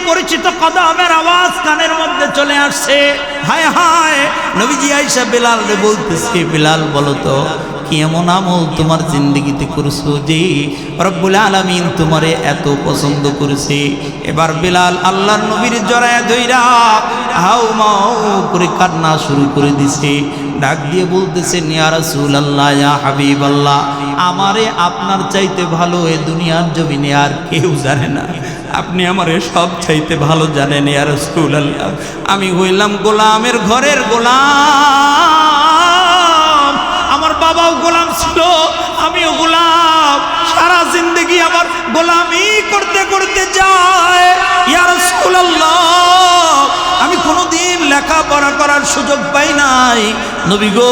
পরিচিত কদমের আওয়াজ কানের মধ্যে চলে আসছে। হায় হায়, নবীজি আয়েশা বেলালকে বলতেছে, বেলাল বলো তো কি এমন আমল তোমার জিন্দেগিতে করছো যে রব্বুল আলামিন তোমারে এত পছন্দ করেছে? এবার বেলাল আল্লাহর নবীর জড়ায় ধইরা হাউ মাউ করে কান্না শুরু করে দিছে। ডাক দিয়ে বলতেছেন, ইয়া রাসূলুল্লাহ, ইয়া হাবিবাল্লাহ, আমারে আপনার চাইতে ভালো এ দুনিয়ার জমিনে আর কেউ জানে না। আপনি আমারে সব চাইতে ভালো জানেন ইয়া রাসূলুল্লাহ। আমি হইলাম গোলামের ঘরের গোলাম, আমার বাবাও গোলাম ছিল, আমিও গোলাম। সারা জিন্দেগি আমার গোলামি করতে করতে যায় ইয়া রাসূলুল্লাহ। আমি কোনোদিন লেখাপড়া করার সুযোগ পাই নাই নবী গো,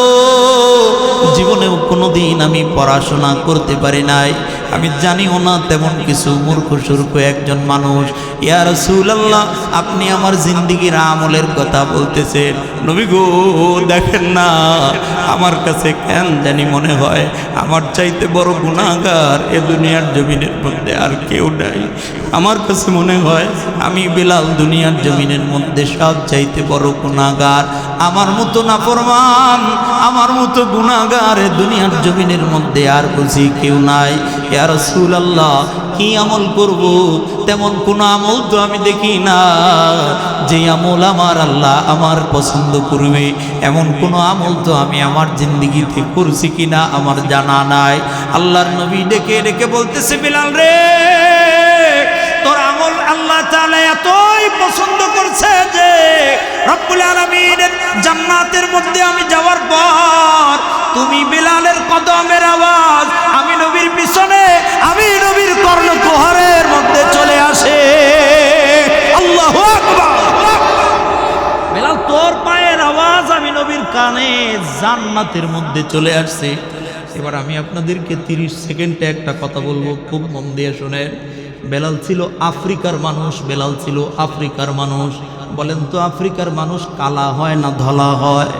জীবনেও কোনোদিন আমি পড়াশোনা করতে পারি নাই, আমি জানিও না তেমন কিছু, মূর্খ সূর্খ একজন মানুষ। ইয়া রাসূলুল্লাহ, আপনি আমার জিন্দেগির আমলের কথা বলতেছেন। নবী গো দেখেন না, আমার কাছে কেন জানি মনে হয় আমার চাইতে বড় গুনাহগার এ দুনিয়ার জমিনের মধ্যে আর কেউ নাই। আমার কাছে মনে হয় আমি বেলাল দুনিয়ার জমিনের মধ্যে সব চাইতে বড় গুনাহগার। আমার মতো নাফরমান, আমার মতো গুনাহগার এ দুনিয়ার জমিনের মধ্যে আর বুঝি কেউ নাই। ইয়া রাসূলুল্লাহ, কি আমল করব? তেমন কোন আমল তো আমি দেখি না যে আমল আমার আল্লাহ আমার পছন্দ করবে। এমন কোন আমল তো আমি আমার জিন্দেগিতে করছি কিনা আমার জানা নাই। আল্লাহর নবী ডেকে ডেকে বলতেছে, বেলাল রে, তোর আমল আল্লাহ তাআলা এতই পছন্দ করছে যে রব্বুল আলামিনের জান্নাতের মধ্যে আমি যাওয়ার পর তুমি বেলালের কদমের আওয়াজ আমি নবীর পিছনে, আমি নবীর কর্ণকুহরের মধ্যে চলে আসে। আল্লাহু আকবার। বেলাল, তোর পায়ের আওয়াজ আমি নবীর কানে জান্নাতের মধ্যে চলে আসছে। এবার আমি আপনাদেরকে 30 সেকেন্ডে একটা কথা বলবো, খুব মন দিয়ে শুনেন। বেলাল ছিল আফ্রিকার মানুষ, বেলাল ছিল আফ্রিকার মানুষ। বলেন তো আফ্রিকার মানুষ কালা হয় না ধলা হয়?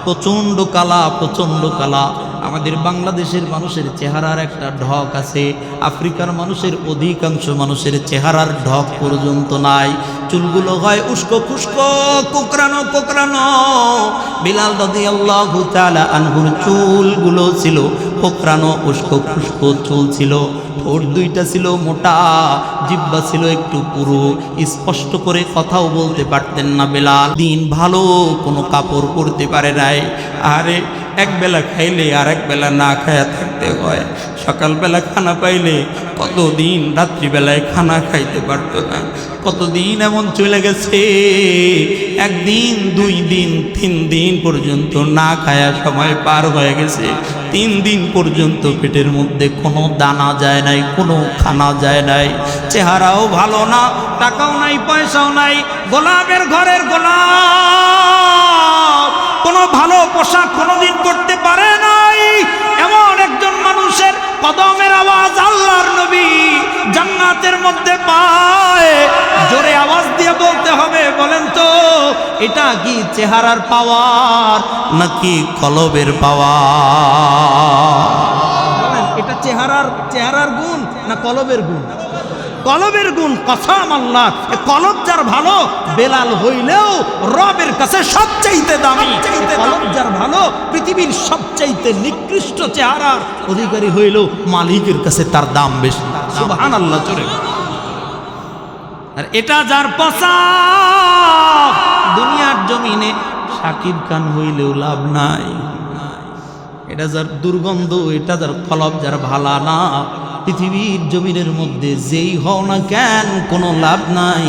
প্রচণ্ড কালা, প্রচণ্ড কালা। আমাদের বাংলাদেশের মানুষের চেহারার একটা ঢক আছে, আফ্রিকার মানুষের অধিকাংশ মানুষের চেহারার ঢক পর্যন্ত নাই। চুলগুলো হয় উস্কো খুস্কো, কোকড়ানো কোকড়ানো। বেলাল রাদিয়াল্লাহু তাআলা আনহুর চুলগুলো ছিল কোকড়ানো, উস্কো খুস্কো চুল ছিল। ঠোঁট দুইটা ছিল মোটা, জিহ্বা ছিল একটু পুরু, স্পষ্ট করে কথাও বলতে পারতেন না বেলাল। দিন ভালো কোনো কাপড় পরতে পারে নাই। আরে এক বেলা খাইলে আর এক বেলা না খায়া থাকতে হয়। সকালবেলা খানা পাইলে কতদিন রাত্রিবেলায় খানা খাইতে পারতো না। কতদিন এমন চলে গেছে, একদিন 2 দিন 3 দিন পর্যন্ত না খায়া সময় পার হয়ে গেছে। 3 দিন পর্যন্ত পেটের মধ্যে কোনো দানা যায় নাই, কোনো খানা যায় নাই। চেহারাও ভালো না, টাকাও নাই, পয়সাও নাই, গোলামের ঘরের গোলাম, কোনো ভালো পোশাক কোনোদিন করতে পারে নাই। এমন একজন মানুষের কদমের আওয়াজ আল্লাহর নবী জান্নাতের মধ্যে পায়। জোরে আওয়াজ দিয়ে বলতে হবে, বলেন তো এটা কি চেহারার পাওয়ার নাকি কলবের পাওয়ার? বলেন, এটা চেহারার গুণ না কলবের গুণ? কলবের গুণ। কসম আল্লাহ, কলব যার ভালো, বেলাল হইলেও রবের কাছে সবচাইতে দামি। কলব যার ভালো, পৃথিবীর সবচাইতে নিকৃষ্ট চেহারার অধিকারী হইলেও মালিকের কাছে তার দাম বেশি। সুবহানাল্লাহ জোরে। আর এটা যার পচা, দুনিয়ার জমিনে শাকিব খান হইলেও লাভ নাই। এটা যার দুর্গন্ধ, এটা যার কলব যার ভালা না, পৃথিবীর জমিনের মধ্যে যেই হও না কেন কোনো লাভ নাই।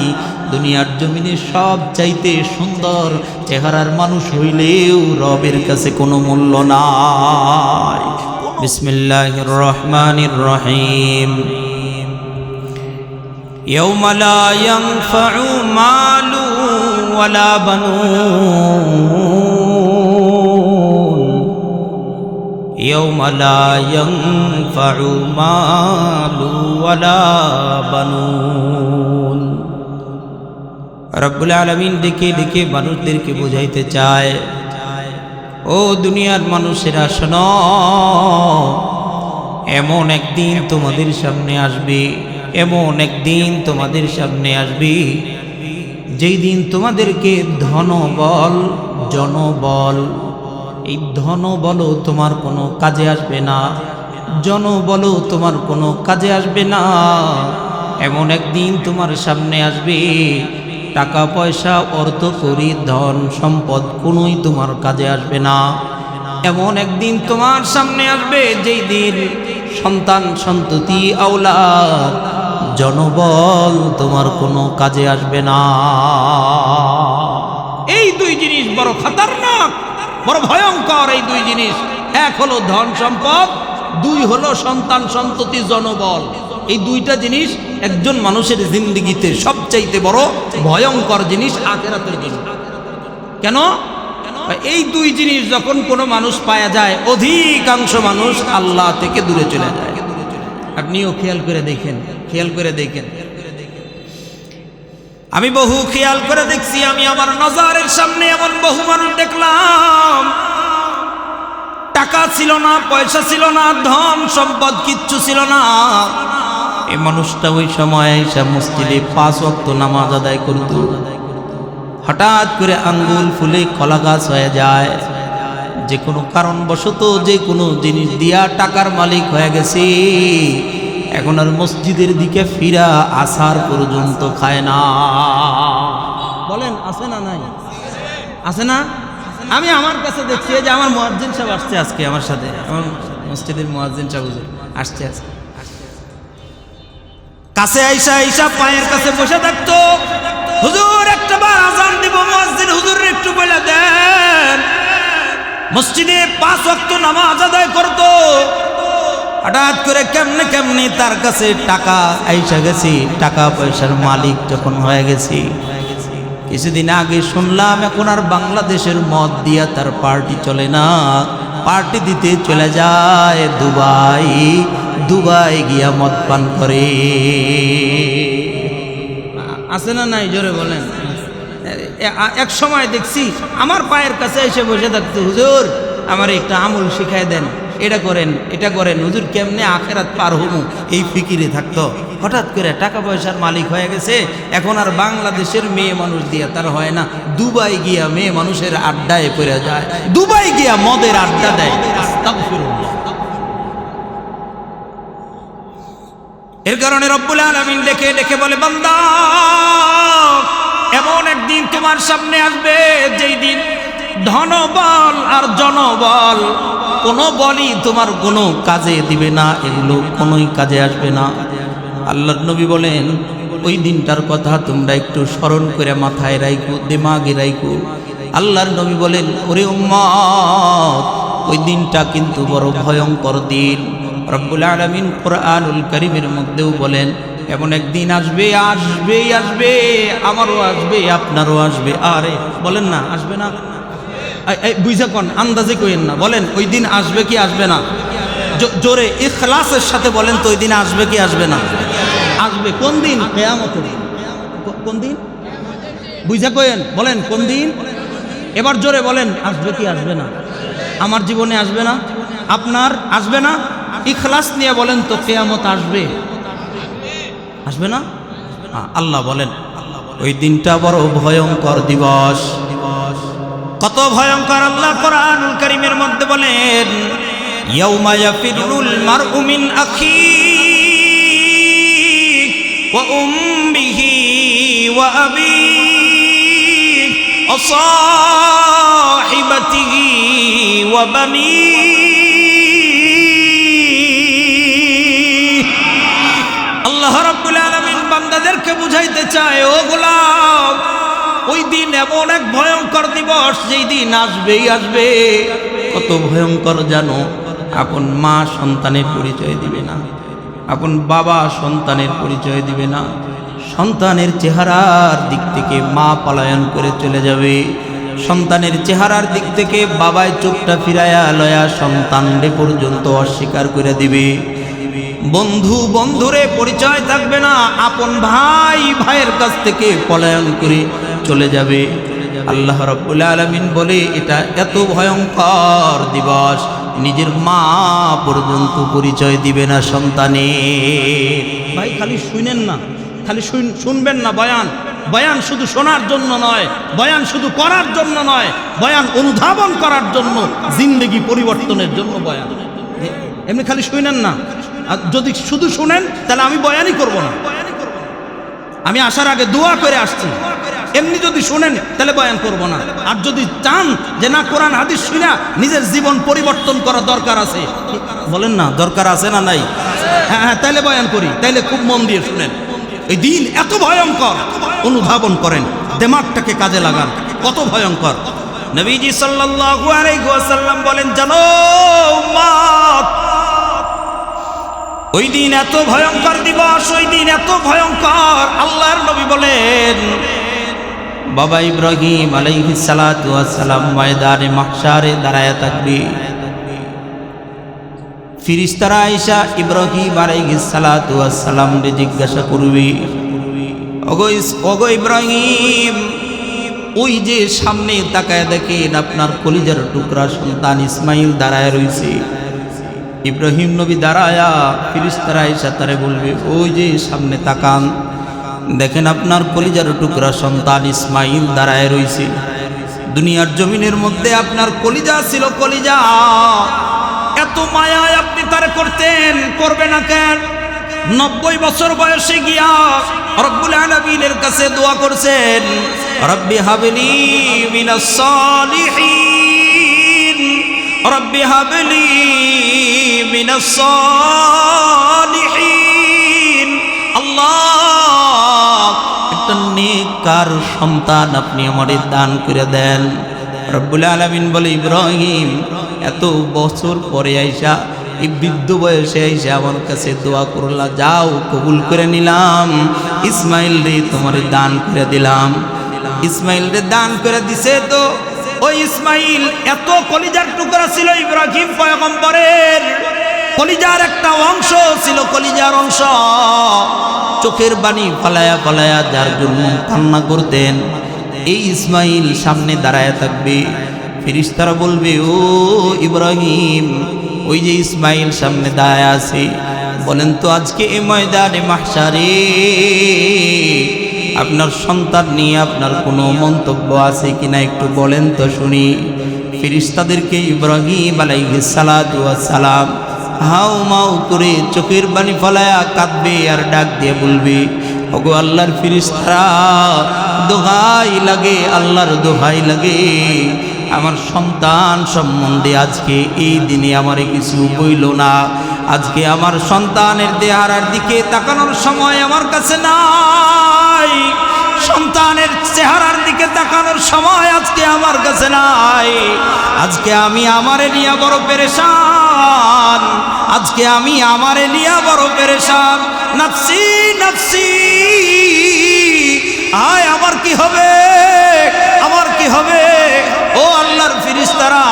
দুনিয়ার জমিনে সব চাইতে সুন্দর চেহারার মানুষ হইলেও রবের কাছে কোনো মূল্য নাই। বিসমিল্লাহির রহমানির রহিম। ইয়াউমা লা ইয়ানফাউ মালু ওয়ালা বানুন, ইয়াউমা লা ইয়ানফাউ মালু ওয়ালা বানুন। রব্বুল আলামিন ডেকে ডেকে মানুষদেরকে বোঝাইতে চায়, ও দুনিয়ার মানুষেরা শোনো, এমন একদিন তোমাদের সামনে আসবে, এমন একদিন তোমাদের সামনে আসবে যেই দিন তোমাদেরকে ধনবল জনবল, এই ধনবলও তোমার কোনো কাজে আসবে না, জনবলও তোমার কোনো কাজে আসবে না। এমন একদিন তোমার সামনে আসবে টাকা পয়সা অর্থকড়ি ধন সম্পদ কোনোই তোমার কাজে আসবে না। এমন একদিন তোমার সামনে আসবে যেই দিন সন্তান সন্ততি আওলাদ জনবল তোমার কোনো কাজে আসবে না। এই দুই জিনিস বড় খতরনাক, বড় ভয়ঙ্কর। এই দুই জিনিস, এক হলো ধন সম্পদ, দুই হলো সন্তান সন্ততি জনবল। এই দুইটা জিনিস একজন মানুষের জিন্দেগিতে সবচাইতে বড় ভয়ঙ্কর জিনিস আখিরাতের জন্য। কেন? এই দুই জিনিস যখন কোনো মানুষ পাওয়া যায়, অধিকাংশ মানুষ আল্লাহ থেকে দূরে চলে যায়। আপনিও খেয়াল করে দেখেন, খেয়াল করে দেখেন। আমি বহু খেয়াল করে দেখছি, আমি আমার নজরের সামনে এমন বহু মানুষ দেখলাম, টাকা ছিল না, পয়সা ছিল না, ধন সম্পদ কিচ্ছু ছিল না। এই মানুষটা ওই সময় এসে মসজিদে 5 ওয়াক্ত নামাজ আদায় করত। হঠাৎ করে আঙ্গুল ফুলে কলা গাছ হয়ে যায়, যে কোনো কারণবশত যে কোনো জিনিস দিয়া টাকার মালিক হয়ে গেছে, এখন আর মসজিদের দিকে ফিরা আসার পর্যন্ত খায় না। বলেন আছে না নাই? আছে না? আমি আমার কাছে দেখছি যে আমার মুয়াজ্জিন সাহেব আসছে আজকে আমার সাথে, আমার মসজিদের মুয়াজ্জিন সাহেব আসছে আজকে। কাছে আইসা পায়ের কাছে বসে থাকতো, হুজুর একটা বার আজান দিব, মুয়াজ্জিন হুজুর একটু বলে দেন। মসজিদে 5 ওয়াক্ত নামাজ আদায় করতো। হঠাৎ করে কেমনে কেমনে তার কাছে টাকা আইসা গেছে, টাকা পয়সার মালিক যখন হয়ে গেছে। কিছুদিন আগে শুনলাম এখন আর বাংলাদেশের মদ দিয়া তার পার্টি চলে না, পার্টি দিতে চলে যায় দুবাই। দুবাই গিয়া মদ পান করে। আছে না নাই? জোরে বলেন। এক সময় দেখছি আমার পায়ের কাছে এসে বসে থাকতো, হুজুর আমার একটা আমল শিখাই দেন, এটা করেন এটা করেন, হুজুর কেমনে আখেরাত পার হবো এই ফিকিরে থাকতো। হঠাৎ করে টাকা পয়সার মালিক হয়ে গেছে, এখন আর বাংলাদেশের মেয়ে মানুষ দিয়ে তার হয় না, দুবাই গিয়া মেয়ে মানুষের আড্ডায় পড়ে যায়, দুবাই গিয়া মদের আড্ডা দেয়। আস্তাগফিরুল্লাহ। এর কারণে রব্বুল আলামিন ডেকে ডেকে বলে, বান্দা এমন একদিন তোমার সামনে আসবে যেই দিন ধনবল আর জনবল কোনো বলই তোমার কোনো কাজে দিবে না, এগুলো কোনোই কাজে আসবে না। আল্লাহর নবী বলেন ওই দিনটার কথা তোমরা একটু স্মরণ করে মাথায় রাখো, দিমাগে রাখো। আল্লাহর নবী বলেন, ওরে উম্মত ওই দিনটা কিন্তু বড় ভয়ঙ্কর দিন। রব্বুল আলামিন কোরআনুল কারীমের মধ্যেও বলেন এমন একদিন আসবে, আসবেই আসবে, আমারও আসবে, আপনারও আসবে। আরে বলেন না আসবে না? বুঝা কোন আন্দাজে কইেন না, বলেন ওই দিন আসবে কি আসবে না? জোরে ইখলাসের সাথে বলেন তো ওই দিন আসবে কি আসবে না? আসবে। কোন দিন? কিয়ামতের দিন। কোন দিন? বুঝা কইেন, বলেন কোন দিন? এবার জোরে বলেন আসবে কি আসবে না? আমার জীবনে আসবে না, আপনার আসবে না? ইখলাস নিয়ে বলেন তো কিয়ামত আসবে আসবে না? আল্লাহ বলেন ওই দিনটা বড় ভয়ঙ্কর দিবস। কত ভয়ঙ্কর আল্লাহ কোরআনুল কারীমের মধ্যে বলেন, ইয়াউমা ইয়াফিরুল মারউ মিন আখিহি ওয়া উম্মিহি ওয়া আবিহি ওয়া সাহিবাতিহি ওয়া বানিহি। আল্লাহ রাব্বুল আলামিন বান্দাদেরকে বুঝাইতে চায়, ও গোলাম ওই দিন এমন এক ভয়ঙ্কর দিবস যেই দিন আসবেই আসবে। কত ভয়ঙ্কর জানো? আপন মা সন্তানের পরিচয় দিবে না, আপন বাবা সন্তানের পরিচয় দিবে না, সন্তানের চেহারার দিক থেকে মা পলায়ন করে চলে যাবে, সন্তানের চেহারার দিক থেকে বাবায় চোখটা ফিরায়া লয়া সন্তানরে পর্যন্ত অস্বীকার করে দিবে, বন্ধু বন্ধুরে পরিচয় থাকবে না, আপন ভাই ভাইয়ের কাছ থেকে পলায়ন করে চলে যাবে। আল্লাহ রাব্বুল আলামিন বলে এটা এত ভয়ঙ্কর দিবস, নিজের মা পর্যন্ত পরিচয় দিবে না সন্তানের। ভাই খালি শুনেন না, খালি শুনবেন না বয়ান। বয়ান শুধু শোনার জন্য নয়, বয়ান শুধু করার জন্য নয়, বয়ান অনুধাবন করার জন্য, জিন্দেগি পরিবর্তনের জন্য বয়ান। এমনি খালি শুনেন না। আর যদি শুধু শুনেন তাহলে আমি বয়ানই করব না। আমি আসার আগে দোয়া করে আসছি। এমনি যদি শুনেন তাহলে বয়ান করব না। আর যদি চান যে না কোরআন হাদিস শুনে নিজের জীবন পরিবর্তন করা দরকার আছে, বলেন না দরকার আছে না নাই? হ্যাঁ হ্যাঁ, তাইলে বয়ান করি। তাইলে খুব মন দিয়ে শুনেন। এই দিন এত ভয়ঙ্কর, অনুধাবন করেন, দিমাগটাকে কাজে লাগান। কত ভয়ঙ্কর। নবীজি সাল্লাল্লাহু আলাইহি ওয়াসাল্লাম বলেন, জানো উম্মত, ওই দিন এত ভয়ঙ্কর দিবস, ওই দিন এত ভয়ঙ্কর। আল্লাহর নবী বলেন, বাবা ইব্রাহিম আলাইহিস সালাতু ওয়াস সালাম ময়দানে মাহশারে দাঁড়ায় থাকবে। ফেরেশতারা আয়েশা ইব্রাহিম আলাইহিস সালাতু ওয়াস সালাম রে জিজ্ঞাসা করবে, ওগো ইব্রাহিম, ওই যে সামনে তাকায় দেখেন আপনার কলিজার টুকরা সন্তান ইসমাইল দাঁড়ায় রয়েছে। ইব্রাহিম নবী দাঁড়ায়া ফেরেশতারা আয়েশা তারে বলবে, ওই যে সামনে তাকান, দেখেন আপনার কলিজার টুকরা সন্তান ইসমাইল দাঁড়ায় রয়েছে। দুনিয়ার জমিনের মধ্যে আপনার কলিজা ছিল, কলিজা। এত মায়ায় আপনি তারে করবে না কেন? 90 বছর বয়সে গিয়া রব্বুল আলামিনের কাছে দোয়া করছেন, রব্বি হাবলি মিনাস সালিহিন, রব্বি হাবলি মিনাস সালিহিন। আল্লাহ, একটা নেককার সন্তান আপনি আমারে দান করে দেন। রব্বুল আলামিন বলে, ইব্রাহিম, এত বছর পরে আইসা, এই বৃদ্ধ বয়সে আইসা আমার কাছে দোয়া করলা, যাও কবুল করে নিলাম। ইসমাইল রে তোমারে দান করে দিলাম। ইসমাইল রে দান করে দিছে। তো ওই ইসমাইল এত কলিজার টুকরা ছিল ইব্রাহিম পয়গম্বরের, কলিজার একটা অংশ ছিল, কলিজার অংশ। চোখের পানি ফলায়া ফলায়া যার জন্য কান্না করতেন, এই ইসমাইল সামনে দাঁড়ায় থাকবে। ফেরেশতারা বলবে, ও ইব্রাহিম, ওই যে ইসমাইল সামনে দাঁড়ায় আছে, বলেন তো আজকে এই ময়দানে মাহশারে আপনার সন্তান নিয়ে আপনার কোনো মন্তব্য আছে কিনা একটু বলেন তো শুনি। ফেরেশতাদেরকে ইব্রাহিম আলাইহিস সালাতু ওয়াস সালাম হাউ মাউ করে চোখের পানি ফলায়া কাঁদবে আর ডাক দিয়ে বলবে, ওগো আল্লাহর ফেরেশতারা, দোহাই লাগে, আল্লাহর দোহাই লাগে, আমার সন্তান সম্বন্ধে আজকে এই দিনে আমারে কিছু বইল না। আজকে আমার সন্তানের চেহারার দিকে তাকানোর সময় আমার কাছে নাই। সন্তানের চেহারার দিকে তাকানোর সময় আজকে আমার কাছে নাই। আজকে আমি আমারে নিয়ে বড় পেরেশান। আজকে আমি আমারে নিয়ে বড় পেরেশান। নফসি নফসি, আয় আমার কি হবে, আমার কি হবে? ও আল্লাহর ফেরেশতারা,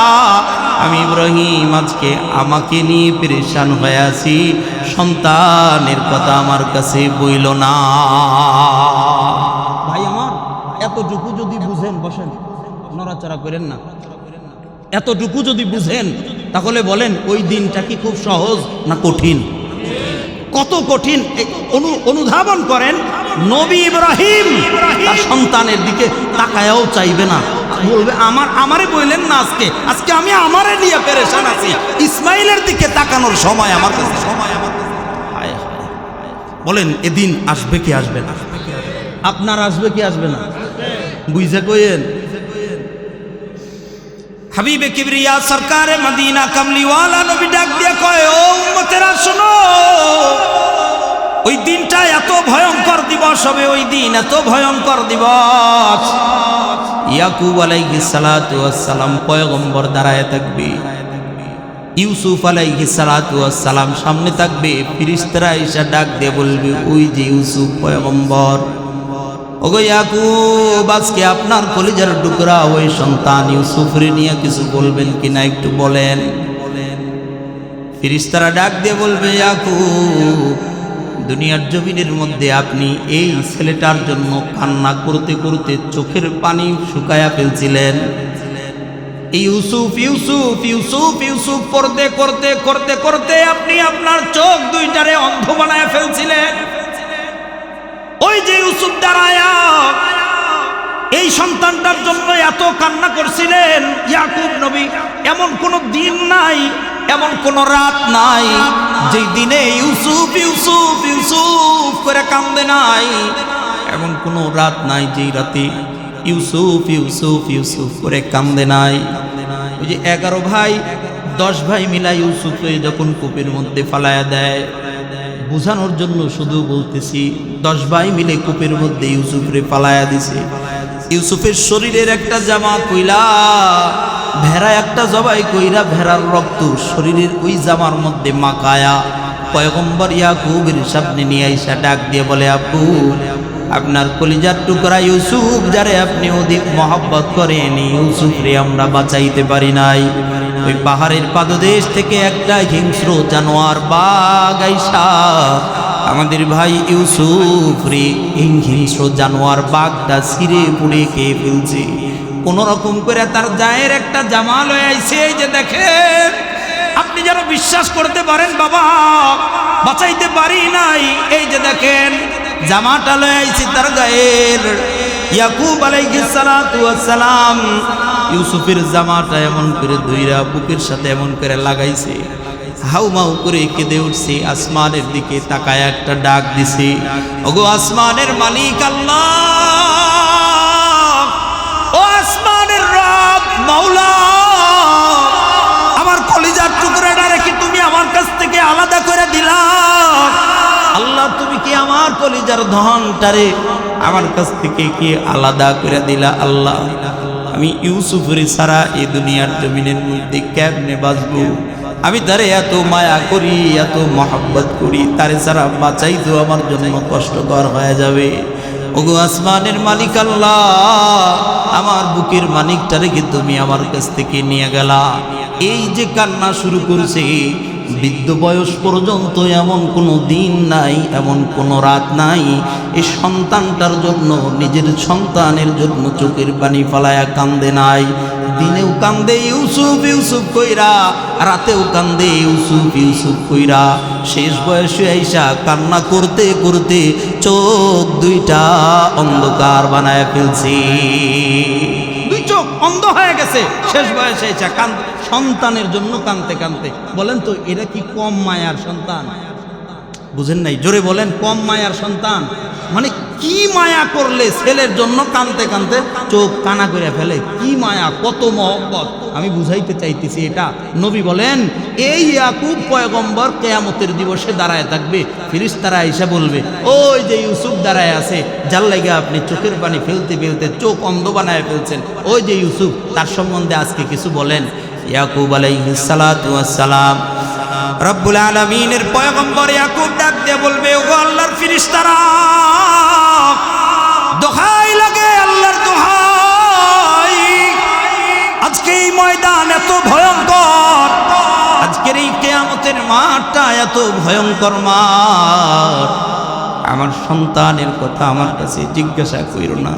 আমি ইব্রাহিম আজকে আমাকে নিয়ে পেরেশান হয়ে আছি, সন্তানের কথা আমার কাছে বইল না। ভাই আমার, এতটুকু যদি বুঝেন, বসেন, নড়াচড়া করেন না, এতটুকু যদি বুঝেন তাহলে বলেন ওই দিনটা কি খুব সহজ না কঠিন? কত কঠিন অনুধাবন করেন। নবী ইব্রাহিম তার সন্তানের দিকে তাকায়াও চাইবে না, বলবে আমারে বললেন না আজকে, আজকে আমি আমারে নিয়ে পেরেশান আছি, ইসমাইলের দিকে তাকানোর সময় আমার কাছে। বলেন এদিন আসবে কি আসবে না? আপনার আসবে কি আসবে না? বুঝে কইেন। হাবিবে কিবরিয়া সরকারে মদিনা কামলিওয়ালা নবী ডাক দিয়ে কয়, ও উম্মতেরা শোনো, ওই দিনটা এত ভয়ঙ্কর দিবস হবে, ওই দিন এত ভয়ঙ্কর দিবস। ইয়াকুব আলাইহিস সালাতু ওয়াস সালাম পয়গম্বর দাঁড়ায় থাকবে, ইউসুফ আলাইহিস সালাতু ওয়াস সালাম সামনে থাকবে। ফেরেশতারা এসে ডাক দিয়ে বলবে, ওই যে ইউসুফ পয়গম্বর। ওগো ইয়াকুব, আজকে আপনার কলিজার টুকরা ওই সন্তান ইউসুফরে নিয়ে কিছু বলবেন কিনা একটু বলেন। ফেরেশতারা ডাক দিয়ে বলবে, ইয়াকুব, দুনিয়ার জমিনের মধ্যে আপনি এই ছেলেটার জন্য কান্না করতে করতে চোখের পানি শুকায়া ফেলছিলেন। ইউসুফ ইউসুফ ইউসুফ ইউসুফ করতে করতে করতে করতে আপনি আপনার চোখ দুইটারে অন্ধ বানায় ফেলছিলেন। ওই যে ইউসুফ দাঁড়ায়া এই সন্তানটার জন্য এত কান্না করছিলেন ইয়াকুব নবী, এমন কোন দিন নাই, এমন কোন রাত নাই যেই দিনে ইউসুফ ইউসুফ ইউসুফ করে কান্দে নাই। এমন কোন রাত নাই যেই রাতে ইউসুফ ইউসুফ ইউসুফ করে কান্দে নাই। ওই যে 11 ভাই 10 ভাই মিলা ইউসুফকে যখন কূপের মধ্যে ফালায়া দেয়, বোঝানোর জন্য শুধু বলতেছি, 10 ভাই মিলে কূপের মধ্যে ইউসুফরে ফালায়া দিছে। ইউসুফের শরীরের একটা জামা কইলা, ভেড়া একটা জবাই কইরা ভেড়ার রক্ত শরীরের ওই জামার মধ্যে মাখায়া পয়গম্বর ইয়াকুবের সামনে নিয়ে আইসা ডাক দিয়ে বলে, আব্বু আপনার কলিজার টুকরা ইউসুফ যারে আপনি অধিক মহব্বত করেন, ইউসুফরে আমরা বাঁচাইতে পারি নাই। ওই পাহাড়ের পাদদেশ থেকে একটা হিংস্র জানোয়ার বাঘ আইসা আমাদের ভাই ইউসুফ রে এই হিংস্র জানোয়ার বাঘটা ছিঁড়ে পুড়ে খেয়ে ফেলছে। কোন রকম করে তার গায়ের একটা জামা লয়ে আইছে। এই যে দেখেন, আপনি যেন বিশ্বাস করতে পারেন বাবা বাঁচাইতে পারি নাই। এই যে দেখেন জামাটা লয়ে আইছে তার গায়ের। ইয়াকুব আলাইহিস সালাতু ওয়াস সালাম ইউসুফের জামাটা এমন করে ধইরা বুকের সাথে এমন করে লাগাইছে, হাউমাউ করে কেঁদে উঠছে, আসমানের দিকে তাকায় একটা ডাক দিছে, ওগো আসমানের মালিক আল্লাহ, ও আসমানের রব মাওলা, আমার কলিজার টুকরাটা রেখে তুমি আমার কাছ থেকে আলাদা করে দিলা। আল্লাহ তুমি কি আমার কলিজার ধনটারে আমার কাছ থেকে কি আলাদা করে দিলা? আল্লাহ আমি ইউসুফের ছাড়া এই দুনিয়ার জমিনের মধ্যে কেমনে বাঁচবো? আমি তারে এত মায়া করি, এত মহব্বত করি, তারে ছাড়া বাঁচাই তো আমার জন্য কষ্টকর হয়ে যাবে। ওগো আসমানের মালিক আল্লাহ, আমার বুকের মানিকটারে কি তুমি আমার কাছ থেকে নিয়ে গেলা? এই যে কান্না শুরু করছে, বৃদ্ধ বয়স পর্যন্ত এমন কোনো দিন নাই, এমন কোনো রাত নাই এই সন্তানটার জন্য, নিজের সন্তানের জন্য চোখের পানি ফালায়া কান্দে নাই। দিনেও কান্দে ইউসুফ ইউসুফ কইরা, রাতেও কান্দে ইউসুফ ইউসুফ কইরা। শেষ বয়সে আইসা কান্না করতে করতে চোখ দুইটা অন্ধকার বানায় ফেলছি, দুই চোখ অন্ধ হয়ে গেছে। শেষ বয়সে আইসা সন্তানের জন্য কানতে কানতে। বলেন তো এটা কি কম মায়ার সন্তান? বুঝেন নাই? জোরে বলেন, কম মায়ার সন্তান মানে কি মায়া করলে ছেলের জন্য কানতে কানতে চোখ কানা করে ফেলে? কি মায়া, কত মহব্বত আমি বুঝাইতে চাইতেছি এটা। নবী বলেন এই ইয়াকুব পয়গম্বর কিয়ামতের দিবসে দাঁড়ায় থাকবে, ফেরেশতারা আইসা বলবে, ওই যে ইউসুফ দাঁড়ায় আছে, যার লাগা আপনি চোখের পানি ফেলতে ফেলতে চোখ অন্ধ বানায় ফেলছেন, ওই যে ইউসুফ, তার সম্বন্ধে আজকে কিছু বলেন। ইয়াকুব আলাইহিস সালাতু ওয়াস সালাম, রব্বুল আলামিনের পয়গম্বর ইয়াকুব ডাক দিয়ে বলবে, ওগো আল্লাহর ফেরেশতারা, দোহাই লাগে আল্লাহর দোহাই, আজকে এই ময়দান এত ভয়ঙ্কর, আজকের এই কিয়ামতের মাঠটা এত ভয়ঙ্কর মাঠ, আমার সন্তানের কথা আমার কাছে জিজ্ঞাসা কইরো না,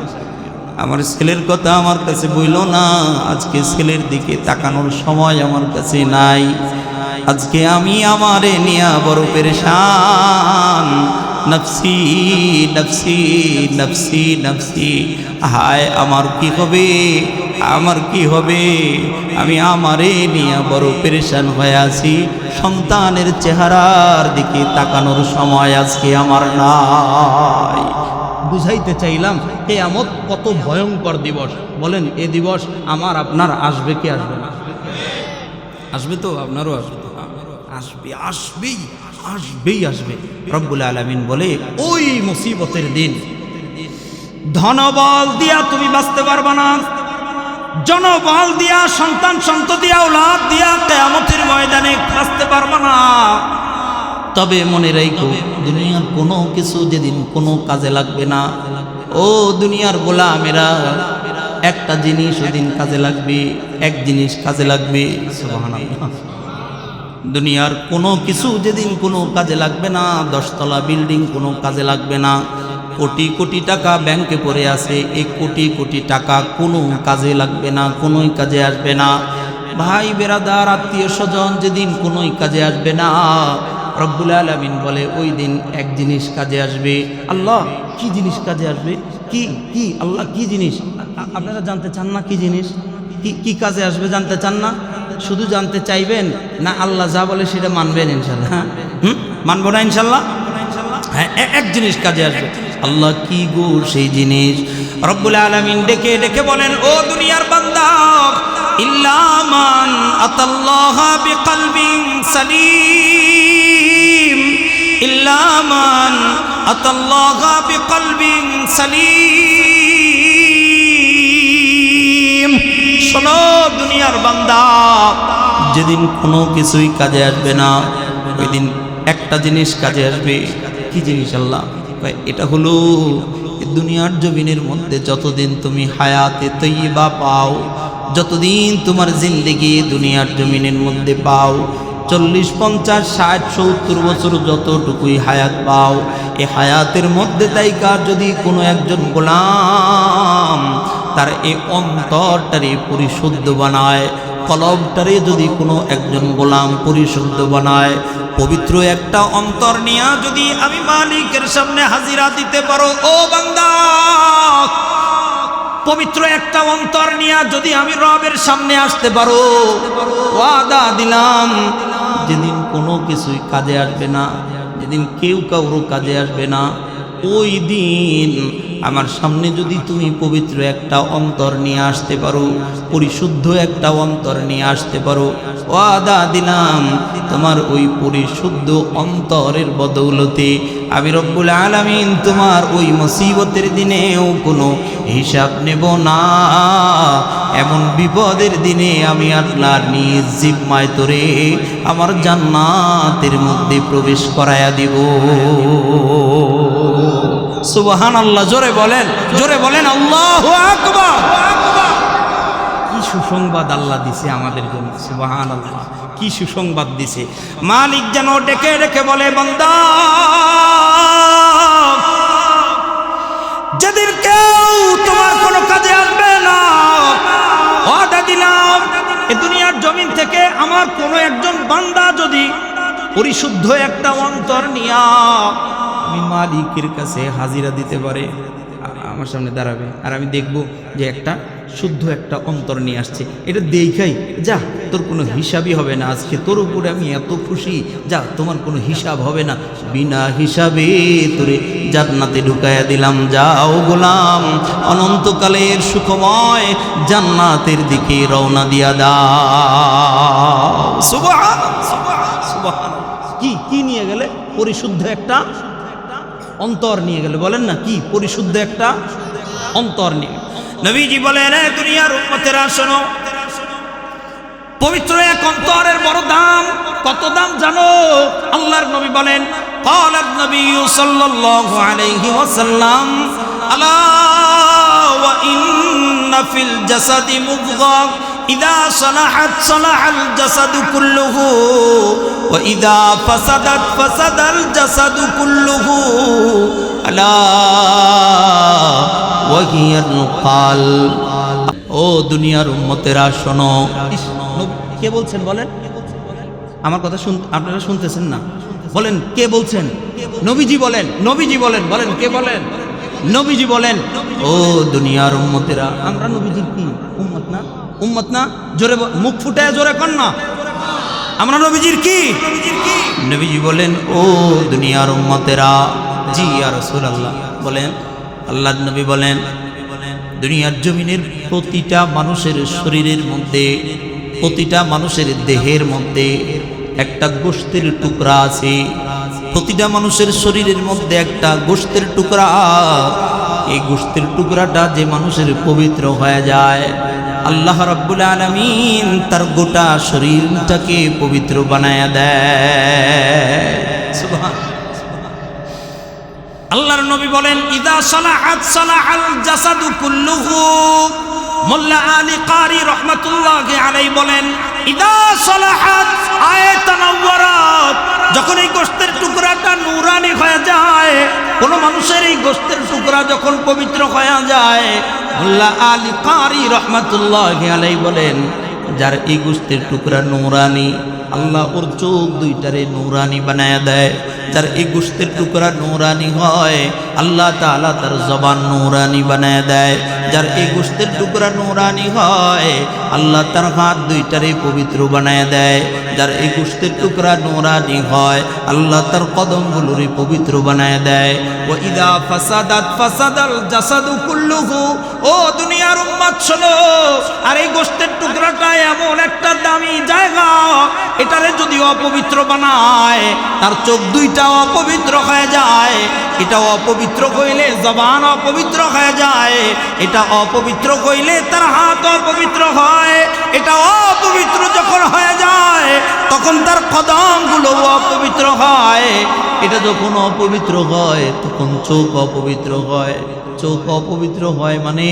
আমার ছেলের কথা আমার কাছে বইল না, আজকে ছেলের দিকে তাকানোর সময় আমার কাছে নাই, আজকে আমি আমারে নিয়া বড় পেরেশান, নফসি নফসি নফসি নফসি, হায় আমার কি হবে, আমার কি হবে, আমি আমারে নিয়া বড় পেরেশান হয়ে আছি, সন্তানের চেহারার দিকে তাকানোর সময় আজকে আমার নাই। বুঝাইতে চাইলাম কিয়ামত কত ভয়ঙ্কর দিবস। বলেন এ দিবস আমার আপনার আসবে কি আসবে না? আসবে তো, আপনারও আসবে, আসবে আসবেই আসবেই আসবে। রব্বুল আলামিন বলে ওই মুসিবতের দিন ধনবল দিয়া তুমি বাঁচতে পারবা না, জনবল দিয়া, সন্তান সন্ততি আওলাদ দিয়া কিয়ামতের ময়দানে বাঁচতে পারবা না। তবে মনে রাখো, দুনিয়ার কোনো কিছু যেদিন কোনো কাজে লাগবে না, ও দুনিয়ার গোলামেরা, একটা জিনিস ওদিন কাজে লাগবে, এক জিনিস কাজে লাগবে, সুবহানাল্লাহ। দুনিয়ার কোনো কিছু যেদিন কোনো কাজে লাগবে না, 10 তলা বিল্ডিং কোনো কাজে লাগবে না, কোটি কোটি টাকা ব্যাংকে পড়ে আছে, এই কোটি কোটি টাকা কোনো কাজে লাগবে না, কোনোই কাজে আসবে না। ভাই বেরাদার আত্মীয় স্বজন যেদিন কোনোই কাজে আসবে না, রব্বুল আলামিন বলে ওই দিন এক জিনিস কাজে আসবে। আল্লাহ কি জিনিস কাজে আসবে? কি কি আল্লাহ কি জিনিস? আপনারা জানতে চান না কি জিনিস? কি কি কাজে আসবে জানতে চান না? শুধু জানতে চাইবেন না আল্লাহ যা বলে সেটা মানবেন ইনশাল্লাহ? হ্যাঁ, মানবো না ইনশাল্লাহ? হ্যাঁ, এক জিনিস কাজে আসবে। আল্লাহ কি গো সেই জিনিস? রব্বুল আলামিন ডেকে ডেকে বলেন, ও দুনিয়ার বান্দা, ইল্লা মান আতাল্লাহা বিকলবিন সালিম, ইল্লা মান আতাল্লাহা বিকলবিন সালিম। শোনো দুনিয়ার বান্দা, যেদিন কোনো কিছুই কাজে আসবে না, ওই দিন একটা জিনিস কাজে আসবে। কি জিনিস আল্লাহ? এটা হলো দুনিয়ার জমিনের মধ্যে যতদিন তুমি হায়াতে তৈয়বা পাও, যতদিন তোমার জিন্দেগি দুনিয়ার জমিনের মধ্যে পাও, 40, 50, 60, 70 বছর যতটুকুই হায়াত পাও, এই হায়াতের মধ্যে তাইকা যদি কোনো একজন গোলাম তার এই অন্তরটারে পরিশুদ্ধ বানায়, কলবটারে যদি কোনো একজন গোলাম পরিশুদ্ধ বানায়, পবিত্র একটা অন্তর নিয়ে যদি আমি মালিকের সামনে হাজিরা দিতে পারো, ও বান্দা, পবিত্র একটা অন্তর নিয়ে যদি আমি রবের সামনে আসতে পারো, ওয়াদা দিলাম যেদিন কোনো কিছুই কাজে আসবে না, যেদিন কেউ কারো কাজে আসবে না, ওই দিন আমার সামনে যদি তুমি পবিত্র একটা অন্তর নিয়ে আসতে পারো, পরিশুদ্ধ একটা অন্তর নিয়ে আসতে পারো, ওয়াদা দিলাম তোমার ওই পরিশুদ্ধ অন্তরের বদৌলতে আমি রব্বুল আলামিন তোমার ওই মুসিবতের দিনেও কোনো হিসাব নেব না। এমন বিপদের দিনে আমি আল্লাহর নিজ জিম্মায় তোরে আমার জান্নাতের মধ্যে প্রবেশ করায়া দিব। সুবহানাল্লাহ, জোরে বলেন, জোরে বলেন আল্লাহু আকবার। কি সুসংবাদ আল্লাহ দিছে আমাদের জন্য, সুবহানাল্লাহ, কি সুসংবাদ দিছে। মালিক যেন ডেকে ডেকে বলে, বান্দা, যেদিন কেউ তোমার কোনো কাজে আসবে না, ওয়াদা দিলাম এই দুনিয়ার জমিন থেকে আমার কোনো একজন বান্দা যদি পরিশুদ্ধ একটা অন্তর নিয়া আমি মালিকের কাছে হাজিরা দিতে পারে, আমার সামনে দাঁড়াবে, আর আমি দেখব যে একটা শুদ্ধ একটা অন্তর নিয়ে আসছে, এটা দেখাই যা তোর কোনো হিসাবই হবে না, আজকে তোর উপরে আমি এত খুশি, যা তোমার কোনো হিসাব হবে না, বিনা হিসাবে তোরে জান্নাতে ঢুকাইয়া দিলাম, যাও গোলাম অনন্তকালের সুখময় জান্নাতের দিকে রওনা দিয়া দাও। সুবহানাল্লাহ, সুবহানাল্লাহ। কি কি নিয়ে গেলে? পরিশুদ্ধ একটা অন্তর নিয়ে গেলে। বলেন না কি? পরিশুদ্ধ একটা অন্তর নিয়ে। নবীজি বলেন, দুনিয়ার উম্মতেরা শোনো, পবিত্র এক অন্তরের বড় দাম। কত দাম জানো? আল্লাহর নবী বলেন, قال النبي صلى الله عليه وسلم ألا وإن في الجسد مضغة إذا صلحت صلح الجسد كله وإذا فسدت فسد الجسد كله ألا وهي القلب। ও দুনিয়ার উম্মতেরা শোনো। কে বলছেন বলেন? আমার কথা আপনারা শুনতেছেন না? বলেন কে বলছেন? নবীজি বলেন, নবীজি বলেন, বলেন কে বলেন? নবীজি বলেন, ও দুনিয়ার উম্মতেরা। আমরা নবীজির কি উম্মত না? উম্মত না? জোরে মুখ ফুটায় জোরে কর না, আমরা নবীজির কি? নবীজি বলেন, ও দুনিয়ার উম্মতেরা। জি ইয়া রাসূলুল্লাহ। বলেন, আল্লাহর নবী বলেন, দুনিয়ার জমিনের প্রতিটা মানুষের শরীরের মধ্যে, প্রতিটা মানুষের দেহের মধ্যে একটা গোশতের টুকরা আছে। প্রতিটা মানুষের শরীরের মধ্যে একটা গোশতের টুকরা। এই গোশতের টুকরাটা যে মানুষের পবিত্র হয়ে যায়, আল্লাহ রাব্বুল আলামিন তার গোটা শরীরটাকে পবিত্র বানায়া দেয়। সুবহান। আল্লাহর নবী বলেন, ইদা সালাহাত সালাহাল জাসাদু কুল্লুহু। মোল্লা আলী কারি রহমাতুল্লাহি আলাইহি বলেন, ইদা সালাহাত আয়াতানাওয়ারাত। যখন এই গোশতের টুকরাটা নূরানি হয়ে যায়, কোন মানুষের এই গোশতের টুকরা যখন পবিত্র হয়ে যায়, মোল্লা আলী কারি রহমাতুল্লাহি আলাইহি বলেন, যার এই গোশতের টুকরা নূরানি, আল্লাহ ওর চোখ দুইটারে নূরানি বানায়া দেয়। যার এই গোশতের টুকরা নূরানি হয়, আল্লাহ তাআলা তার জবান নূরানি বানায় দেয়। যার এই গোশতের টুকরা নূরানি হয় আল্লাহ তার হাত দুইটারে পবিত্র বানায় দেয়। যার এই গোশতের টুকরা নূরানি হয় আল্লাহ তার কদমগুলোরে পবিত্র বানায় দেয়। ওয়া ইদা ফাসাদাত ফাসাদাল জাসাদু কুল্লুহু। ও দুনিয়ার উম্মত শোনো, আর এই গোশতের টুকরাটা এমন একটা দামি জায়গা, এটারে যদি অপবিত্র বানায় তার চোখ দুইটা অপবিত্র হয়ে যায়। এটা অপবিত্র হইলে জবান অপবিত্র হয়ে যায়। এটা অপবিত্র হইলে তার হাত অপবিত্র হয়। এটা অপবিত্র যখন হয়ে যায় তখন তার কদমগুলো অপবিত্র হয়। এটা যখন অপবিত্র হয় তখন চোখ অপবিত্র হয়। চোখ অপবিত্র হয় মানে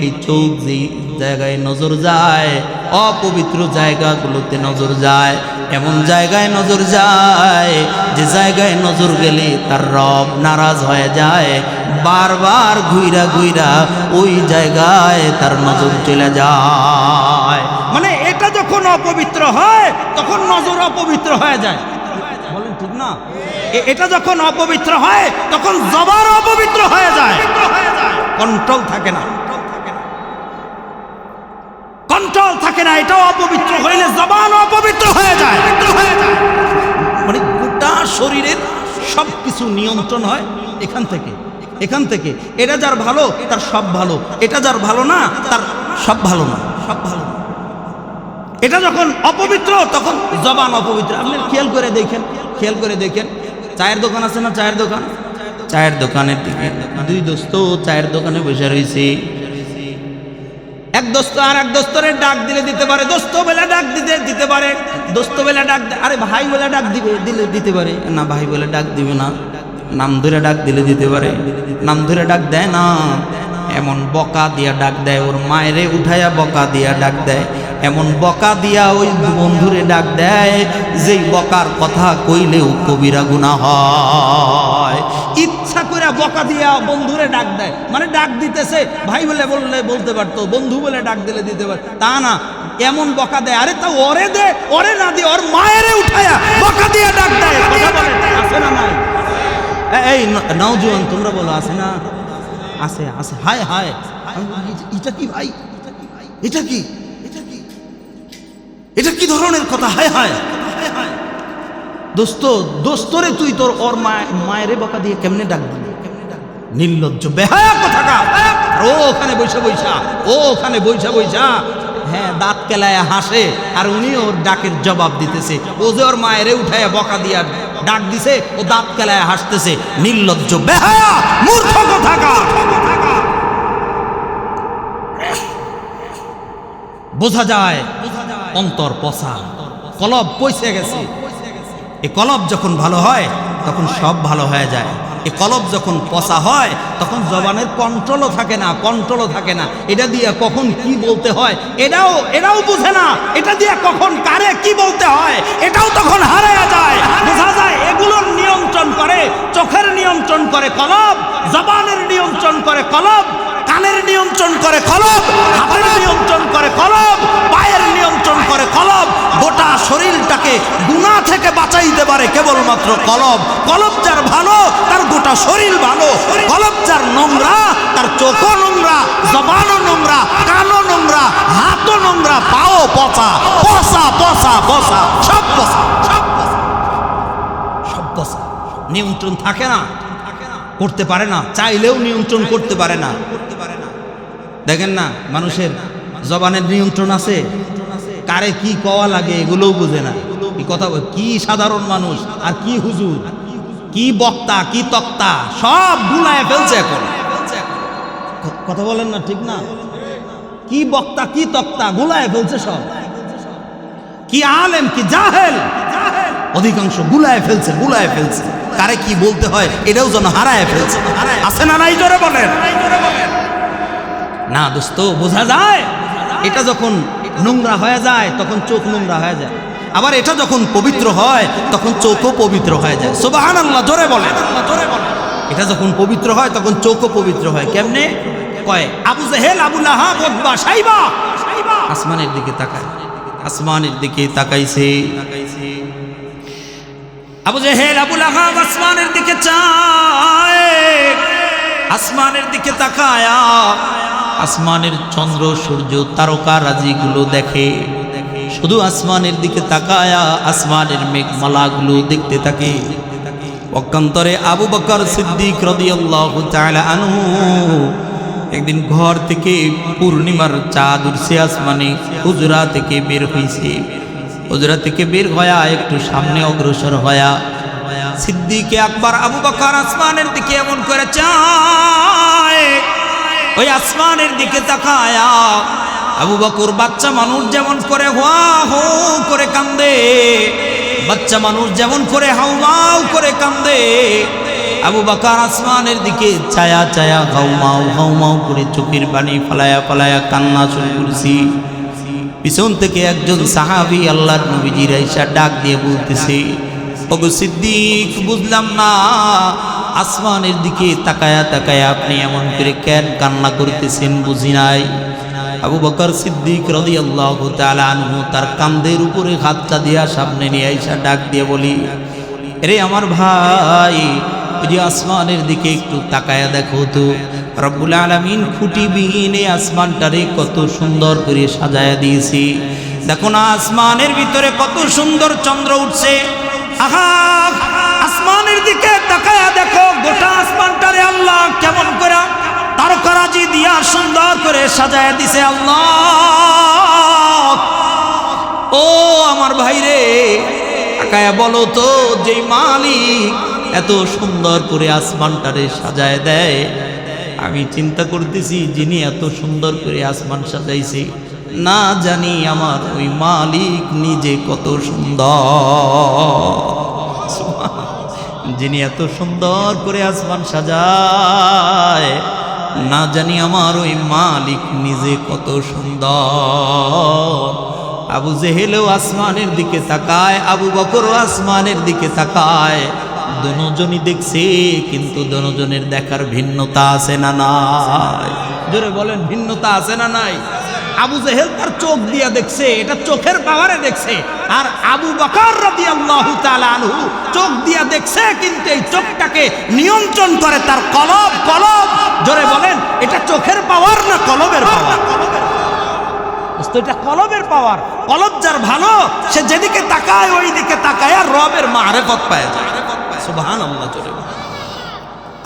এই চোখ যে জায়গায় নজর যায় অপবিত্র জায়গাগুলোতে নজর যায়। এমন জায়গায় নজর যায় যে জায়গায় নজর গেলে তার রব নারাজ হয়ে যায়। বারবার ঘুইরা ঘুইরা ওই জায়গায় তার নজর চলে যায়। মানে এটা যখন অপবিত্র হয় তখন নজর অপবিত্র হয়ে যায়। বলেন ঠিক না? এটা যখন অপবিত্র হয় তখন জবান অপবিত্র হয়ে যায়। কন্ট্রোল থাকে না, কন্ট্রোল থাকে না। এটা অপবিত্র হইলে জবান অপবিত্র হয়ে যায়। মানে গোটা শরীরের সব কিছু নিয়ন্ত্রণ হয় এখান থেকে, এখান থেকে। এটা যার ভালো তার সব ভালো, এটা যার ভালো না তার সব ভালো না, সব ভালো না। এটা যখন অপবিত্র তখন জবান অপবিত্র। আপনি খেয়াল করে দেখেন, খেয়াল করে দেখেন, চায়ের দোকান আছে না, চায়ের দোকান, চায়ের দোকানের দিকে দুই দোস্ত চায়ের দোকানে বসে রয়েছে। এক দোস্ত আর এক দোস্তরে ডাক দিলে দিতে পারে, দোস্ত বলে ডাক দিতে পারে, দোস্ত বলে ডাক, আরে ভাই বলে ডাক দিতে পারে না, ভাই বলে ডাক দিবে না। নাম ধরে ডাক দিলে দিতে পারে, নাম ধরে ডাক দেয় না। এমন বকা দিয়া ডাক দেয়, ওর মায়েরে উঠাইয়া বকা দিয়া ডাক দেয়। এমন বকা দিয়া ওই বন্ধুরে ডাক দেয় যেই বকার কথা কইলেও কবিরা গুনাহ হয়। ইচ্ছা করে বকা দিয়া বন্ধুরে ডাক দেয়, মানে ডাক দিতেছে ভাই বলে বলতে পারতো, বন্ধু বলে ডাক দিলে দিতে পারে, তা না, এমন বকা দেয়। আরে তা ওরে দে, ওরে না দিয়ে ওর মায়েরে উঠাইয়া বকা দিয়া ডাক দেয়। আছে না নাই? এই নওজোয়ান তোমরা বলো আছে না? আছে, আছে। হায় হায়, এটা কি ভাই, এটা কি, এটা কি ধরনের কথা? হায় হায়, দোস্ত, দোস্তরে তুই তোর ওর মায়েরে বকা দিয়ে কেমনে ডাক দিবি? নির্লজ্জ বেহায়া কোথাকার। ও ওখানে বৈশা বৈশা, ও ওখানে বৈশা বৈশা, হ্যাঁ দাঁত কেলায় হাসে, আর উনি ওর ডাকের জবাব দিতেছে। ও যে ওর মায়েরে উঠায় বকা দিয়া ডাক দিছে, ও দাঁত কেলায় হাসতেছে। নির্লজ্জ বেহায়া মূর্খ কোথাকার। বোঝা যায় অন্তর পচা, কলব পয়সে গেছে। এই কলব যখন ভালো হয় তখন সব ভালো হয়ে যায়। এই কলব যখন পচা হয় তখন জবানের কন্ট্রোলও থাকে না, কন্ট্রোলও থাকে না। এটা দিয়ে কখন কি বলতে হয় এটাও বুঝে না। এটা দিয়ে কখন কারে কি বলতে হয় এটাও তখন হারায়া যায়। বোঝা যায় এগুলোর নিয়ন্ত্রণ করে, চোখের নিয়ন্ত্রণ করে কলব, জবানের নিয়ন্ত্রণ করে কলব, কানের নিয়ন্ত্রণ করে কলব, হাতের নিয়ন্ত্রণ করে কলব, পায়ের নিয়ন্ত্রণ করে কলব। গোটা শরীরটাকে গুনাহ থেকে বাঁচাইতে পারে কেবলমাত্র কলব। কলব যার ভালো তার গোটা শরীর ভালো। কলব যার নোংরা তার চোখও নোংরা, জবানও নোংরা, কানও নোংরা, হাতও নোংরা, পাও পচা, পচা পচা পচা, সব পচা, সব পচা, সব পচা। নিয়ন্ত্রণ থাকে না, করতে পারে না, চাইলেও নিয়ন্ত্রণ করতে পারে না। দেখেন না, মানুষের জবানের নিয়ন্ত্রণ আছে, কারে কি কওয়া লাগে এগুলোও বুঝে না। এই কথা কি সাধারণ মানুষ আর কি হুজুর, কি বক্তা, কি তক্তা, সব গুলায় ফেলছে এখন। কথা বলেন না, ঠিক না? কি বক্তা কি তক্তা গুলায় ফেলছে সব। কি আলেম কি জাহেল, অধিকাংশ গুলায় ফেলছে, গুলায় ফেলছে। কারে কি বলতে হয় এটাও যেন হারায় ফেলছে। আছে না নাই জোরে বলেন না? দোস্ত বোঝা যায় এটা যখন নোংরা হয়ে যায় তখন চোখ নোংরা হয়ে যায়, আবার এটা যখন পবিত্র হয় তখন চোখও পবিত্র হয়ে যায়। সুবহানাল্লাহ জোরে বলেন। এটা যখন পবিত্র হয় তখন চোখও পবিত্র হয়। কেমনে কয়? আবু জেহেল, আবু লাহাব, উতবা, সাইবা আসমানের দিকে তাকায়, আসমানের দিকে তাকাইছে। আবু জেহেল, আবু লাহাব আসমানের দিকে চায়, আসমানের দিকে তাকায়া আসমানের চন্দ্র সূর্য তারকা রাজিগুলো দেখে, শুধু আসমানের দিকে তাকায়া আসমানের মেঘমালাগুলো দেখতে থাকে। পক্ষান্তরে আবু বকর সিদ্দিক রাদিয়াল্লাহু তাআলা আনহু একদিন ঘর থেকে পূর্ণিমার চাঁদ উঠছে আসমানে, হুজরা থেকে বের হইছে। হুজরা থেকে বের হয়া একটু সামনে অগ্রসর হয়া সিদ্দিকে আকবর আবু বকর আসমানের দিকে এমন করে চায়, ওই আসমানের দিকে তাকায়া আবু বকর বাচ্চা মানুষ যেমন করে হুয়া হু করে কান্দে, বাচ্চা মানুষ যেমন করে হাউমাউ করে কান্দে, আবু বকর আসমানের দিকে চায়া চায়া হাউমাউ করে চোখের পানি ফালায়া ফালায়া কান্না শুরু করছি। পিছন থেকে একজন সাহাবী আল্লাহর নবীজির আয়েশা ডাক দিয়ে বলতেছে, ওগো সিদ্দিক, বুঝলাম না আসমানের দিকে তাকায়া তাকায়া আপনি এমন করে কেন কান্না করতেছেন, বুঝি নাই। আবু বকর সিদ্দিক রাদিয়াল্লাহু তাআলা আনহু তার কাঁধের উপরে হাতটা দিয়া সামনে নিয়ে আয়েশা ডাক দিয়ে বলি, রে আমার ভাই, ওই যে আসমানের দিকে একটু তাকায়া দেখো তো, রব্বুল আলামিন খুঁটিবিহীন এই আসমানটারে কত সুন্দর করে সাজায়া দিয়েছি। দেখো না আসমানের ভিতরে কত সুন্দর চন্দ্র উঠছে। আহা, আসমানের দিকে তাকায়া দেখো, গোটা আসমানটারে আল্লাহ কেমন করে তারকারাজি দিয়া সুন্দর করে সাজায়া দিছে আল্লাহ। ও আমার ভাই রে, তাকায়া বলো তো, যেই মালিক এত সুন্দর করে আসমানটারে সাজায় দেয়, আমি চিন্তা করতেছি যিনি এত সুন্দর করে আসমান সাজাইছে, না জানি আমার ওই মালিক নিজে কত সুন্দর। যিনি এত সুন্দর করে আসমান সাজায়, না জানি আমার ওই মালিক নিজে কত সুন্দর। আবু জেহেলও আসমানের দিকে তাকায়, আবু বকরও আসমানের দিকে তাকায়, দুজনই দেখছে, কিন্তু দুজনের দেখার ভিন্নতা আছে না নাই? জোরে বলেন, ভিন্নতা আছে না নাই? আবু জেহেল তার চোখ দিয়া দেখছে, এটা চোখের পাওয়ারে দেখছে, আর আবু বকর রাদিয়াল্লাহু তাআলা আনহু চোখ দিয়া দেখছে, কিন্তু এই চোখটাকে নিয়ন্ত্রণ করে তার কলব। জোরে বলেন, এটা চোখের পাওয়ার না কলবের পাওয়ার? এটা কলবের পাওয়ার। কলব যার ভালো, সে যেদিকে তাকায় ওই দিকে তাকায় আর রবের মারেফত পায় যায়। সুবহানাল্লাহ।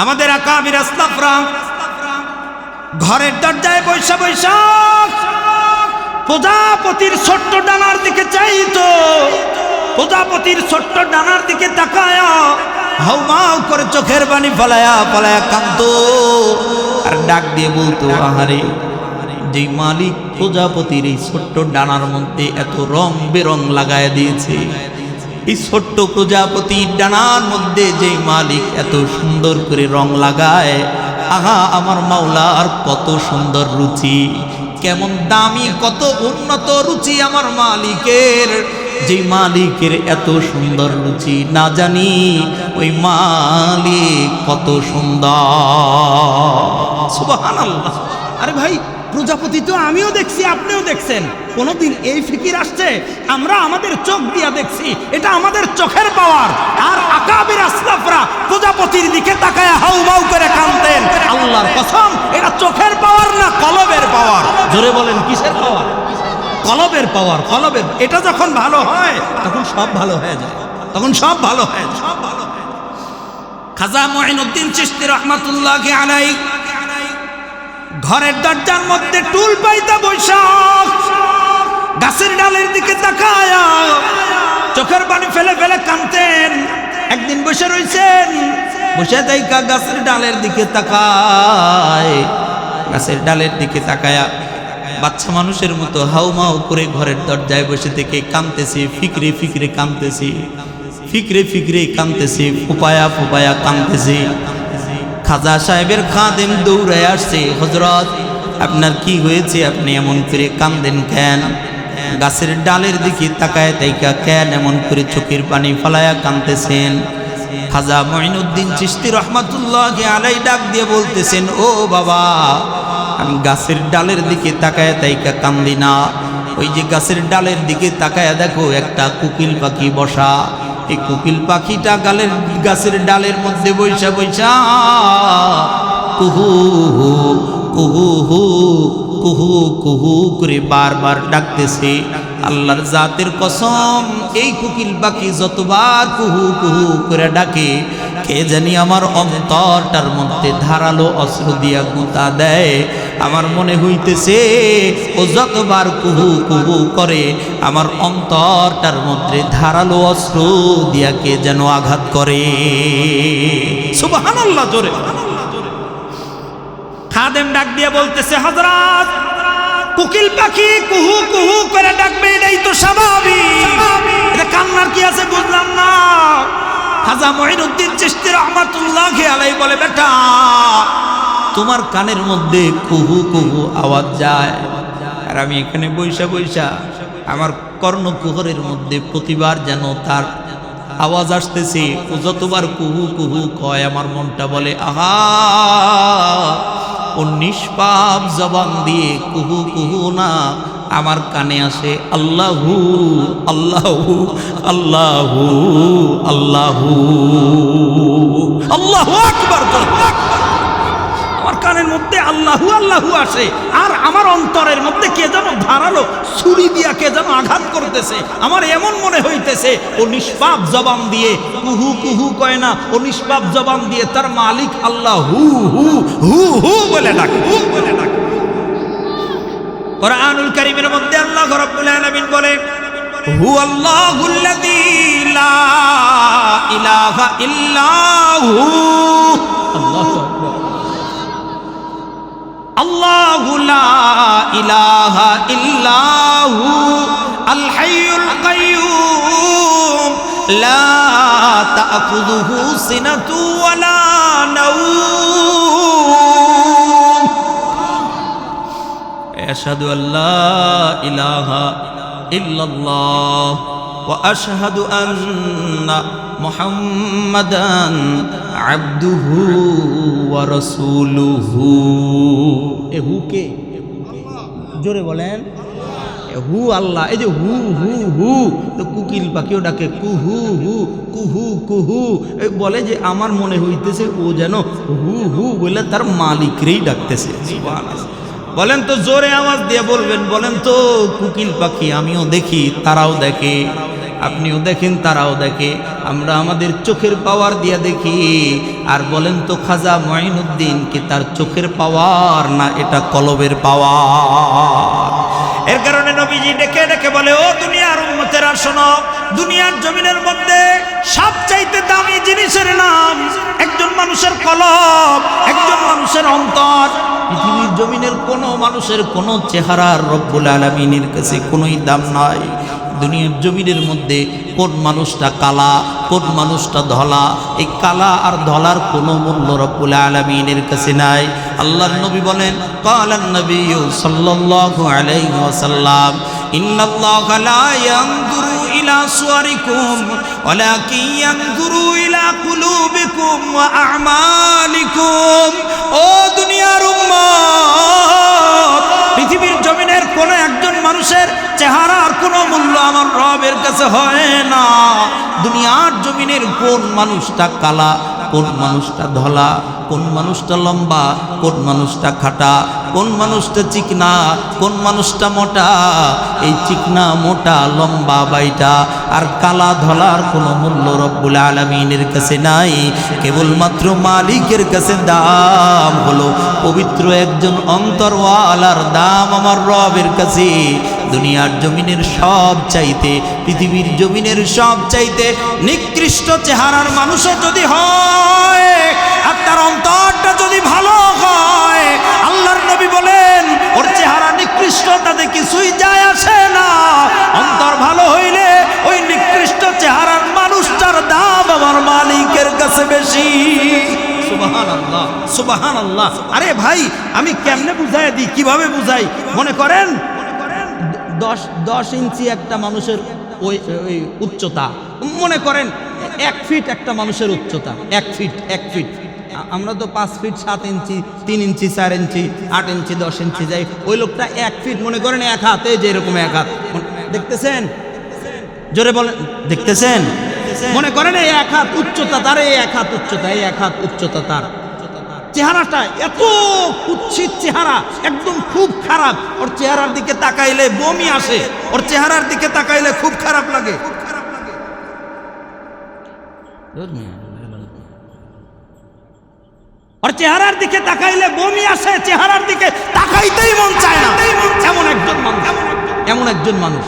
আমাদের আকাবির আসলাফরা ঘরের দরজায় বৈশা বৈশা প্রজাপতির ছোট্ট ডানার দিকে চাইতো, প্রজাপতির ছোট্ট ডানার দিকে তাকায়া হাউমাউ করে চোখের পানি ফলায়া ফলায়া কাঁদতো, আর ডাক দিয়ে বলতো, আহারে, যে মালিক প্রজাপতির এই ছোট্ট ডানার মধ্যে এত রং বেরং লাগায় দিয়েছে, এই ছোট্ট প্রজাপতির ডানার মধ্যে যে মালিক এত সুন্দর করে রং লাগায়, আহা, আমার মাওলার কত সুন্দর রুচি, কেমন দামি, কত উন্নত রুচি আমার মালিকের। যে মালিকের এত সুন্দর রুচি, না জানি ওই মালিক কত সুন্দর। সুবহানাল্লাহ। আরে ভাই, প্রজাপতি তো আমিও দেখছি, আপনিও দেখছেন, কোনদিন এই ফিকির আসছে? আমরা আমাদের চোখ দিয়া দেখছি, এটা আমাদের চোখের পাওয়ার। আর আকাবির আসলাফরা প্রজাপতির দিকে তাকায় হাউমাউ করে কাঁদতেন। আল্লাহর কসম, এটা চোখের পাওয়ার না কলবের পাওয়ার? জোরে বলেন, কিসের পাওয়ার? কলবের পাওয়ার। কলবের। এটা যখন ভালো হয় তখন সব ভালো হয়ে যায়, তখন সব ভালো হয়ে যায়। খাজা মুঈনুদ্দিন চিশতি রাহমাতুল্লাহি আলাইহি ঘরের দরজার মধ্যে টুল পাইতা বৈশাখ গাছের ডালের দিকে তাকায়া চোখের পানি ফেলে ফেলে কাঁদতেন। একদিন বসে রইছেন, বসে তাইকা গাছের ডালের দিকে তাকায়, গাছের ডালের দিকে তাকায়া বাচ্চা মানুষের মতো হাউমাউ করে ঘরের দরজায় বসে থেকে কাঁদতেছে, ফিকরে ফিকরে কাঁদতেছে, ফিকরে ফিকরে কাঁদতেছে, ফুপায়া ফুপায়া কাঁদতেছে। খাজা সাহেবের খাদেম দৌড়ে আসছে, হযরত, আপনার কি হয়েছে? আপনি এমন করে কাঁদেন কেন? গাছের ডালের দিকে তাকায় তাইকা কেন এমন করে চোখের পানি ফালায়া কাঁদতেছেন? খাজা মুঈনুদ্দিন চিশতি রাহমাতুল্লাহি আলাইহি ডাক দিয়ে বলতেছেন, ও বাবা, আমি গাছের ডালের দিকে তাকায় তাইকা কান্দি না, ওই যে গাছের ডালের দিকে তাকায় দেখো একটা কোকিল পাখি বসা, এই কোকিল পাখিটা গাছের ডালের মধ্যে বৈশা বৈশা কুহু কুহু কুহু কুহু করে বারবার ডাকতেছে। আল্লাহর জাতের কসম, এই কোকিল পাখি যতবার কুহু কুহু করে ডাকে, কে জানি আমার অন্তরটার মধ্যে ধারালো অস্ত্র দিয়া গুঁতা দেয়। আমার মনে হইতেছে ও যতবার কুহু কুহু করে, আমার অন্তরটার মধ্যে ধারালো অস্ত্র দিয়া কে যেন আঘাত করে। সুবহানাল্লাহ জোরে। খাদেম ডাক দিয়ে বলতেছে, হযরত, কোকিল পাখি কুহু কুহু করে ডাকবে, এটাই তো স্বাভাবিক, এটা কান্নার কি আছে বুঝলাম না। খাজা মঈনুদ্দিন চিশতি রাহমাতুল্লাহি আলাইহি বলে, বেটা তোমার কানের মধ্যে কুহু কুহু আওয়াজ যায়, আর আমি এখানে বৈশা বৈশা আমার কর্ণকুহরের মধ্যে প্রতিবার যেন তার আওয়াজ আসতেছে। ও যতবার কুহু কুহু কয়, আমার মনটা বলে আহা, ও নিষ্পাপ জবান দিয়ে কুহু কুহু না, আমার কানে আসে আল্লাহু আল্লাহু আল্লাহু আল্লাহু আল্লাহু আকবার। আমার কানের মধ্যে আল্লাহু আল্লাহু আসে, আর আমার অন্তরের মধ্যে কে যেন ধারালো ছুরি দিয়া কে যেন আঘাত করতেছে। আমার এমন মনে হইতেছে ও নিষ্পাপ জবান দিয়ে কুহু কুহু কয় না, ও নিষ্পাপ জবান দিয়ে তার মালিক আল্লাহ হু হু হু হু বলে ডাকে, হু বলে ডাকে। কুরআনুল কারীমের মধ্যে আল্লাহ রাব্বুল আলামিন বলেন, হু আল্লাহুল্লাযী লা ইলাহা ইল্লাহু, আল্লাহু আকবার, আল্লাহু লা ইলাহা ইল্লাহু আল হাইয়ুল কাইয়্যুম লা তা'খুযুহু সিনাতু ওয়ালা নাওম, আশহাদু আল্লা ইলাহা ইল্লাল্লাহ ওয়া আশহাদু আন্না মুহাম্মাদান আবদুহু ওয়া রাসূলুহু। এ হু কে? জোরে বলেন, হু আল্লাহ। এই যে হু হু হু, তো কোকিল পাখিও ডাকে কুহু হু কুহু কুহু, বলে যে আমার মনে হইতেছে ও যেন হু হু বলে তার মালিকরেই ডাকতেছে। সুবহানাল্লাহ। বলেন তো জোরে আওয়াজ দিয়ে বলবেন, বলেন তো কোকিল পাখি আমিও দেখি, তারাও দেখে, আপনিও দেখেন, তারাও দেখে, আমরা আমাদের চোখের পাওয়ার দিয়ে দেখি। আর বলেন তো খাজা মঈনুদ্দিন কি তার চোখের পাওয়ার না এটা কলবের পাওয়ার? এর কারণে নবীজি ডেকে ডেকে বলে, ও দুনিয়ার উম্মতেরা শোনো, দুনিয়ার জমিনের মধ্যে সবচাইতে দামি জিনিসের নাম একজন মানুষের কলব, একজন মানুষের অন্তর। পৃথিবীর জমিনের কোনো মানুষের কোনো চেহারার রব্বুল আলামিনের কাছে কোনোই দাম নাই। দুনিয়ার জমিনের মধ্যে কোন মানুষটা কালা, কোন মানুষটা ধলা, এই কালা আর ধলার কোনো মূল্য রব্বুল আলামিনের কাছে নাই। আল্লাহর নবী বলেন, ক্বালান নবিয়্যু সাল্লাল্লাহু আলাইহি ওয়াসাল্লাম, ইন্নাল্লাহা লা ইয়ানজুরু ইলা সুওয়ারিকুম ওয়ালাকিন ইয়ানজুরু ইলা কুলুবিকুম ওয়া আ'মালিকুম। ও দুনিয়ার উম্মত, পৃথিবীর জমিনের কোন একজন মানুষের চেহারার কোনো মূল্য আমার রবের কাছে হয় না। দুনিয়ার জমিনের কোন মানুষটা কালা, কোন মানুষটা ধলা, কোন মানুষটা লম্বা, কোন মানুষটা খাটা, কোন মানুষটা চিকনা, কোন মানুষটা মোটা, এই চিকনা মোটা লম্বা বাইটা আর কালা ধলার কোনো মূল্য রব্বুল আলামিনের কাছে নাই। কেবলমাত্র মালিকের কাছে দাম হলো পবিত্র একজন অন্তরওয়ালার দাম আমার রবের কাছে। দুনিয়ার জমিনের সব চাইতে, পৃথিবীর জমিনের সব চাইতে নিকৃষ্ট চেহারার মানুষও যদি হয় আর তার অন্তরটা যদি ভালো হয়, আল্লাহর নবী বলেন ওর চেহারা নিকৃষ্ট তাতে কিছুই যায় আসে না। অন্তর ভালো হইলে ওই নিকৃষ্ট চেহারার মানুষটার দাম আমার মালিকের কাছে বেশি। সুবহানাল্লাহ, সুবহানাল্লাহ। আরে ভাই, আমি কেমনে বুঝাই দিই, কিভাবে বুঝাই? মনে করেন 10 ইঞ্চি একটা মানুষের ওই উচ্চতা, মনে করেন 1 ফিট একটা মানুষের উচ্চতা, 1 ফিট। আমরা তো 5 ফিট 7 ইঞ্চি, 3 ইঞ্চি, 4 ইঞ্চি, 8 ইঞ্চি, 10 ইঞ্চি যাই। ওই লোকটা 1 ফিট, মনে করেন 1 হাতে, যে এরকম 1 হাত, দেখতেছেন? জোরে বলেন, দেখতেছেন? মনে করেন এই 1 হাত উচ্চতা তার, এই 1 হাত উচ্চতা, এই 1 হাত উচ্চতা তার। চেহারাটা এত কুৎসিত চেহারা, একদম খুব খারাপ। ওর চেহারার দিকে তাকাইলে বমি আসে, ওর চেহারার দিকে তাকাইলে খুব খারাপ লাগে। ওর চেহারার দিকে তাকাইলে বমি আসে, চেহারার দিকে তাকাইতেই মন চায় না। এমন একজন মানুষ।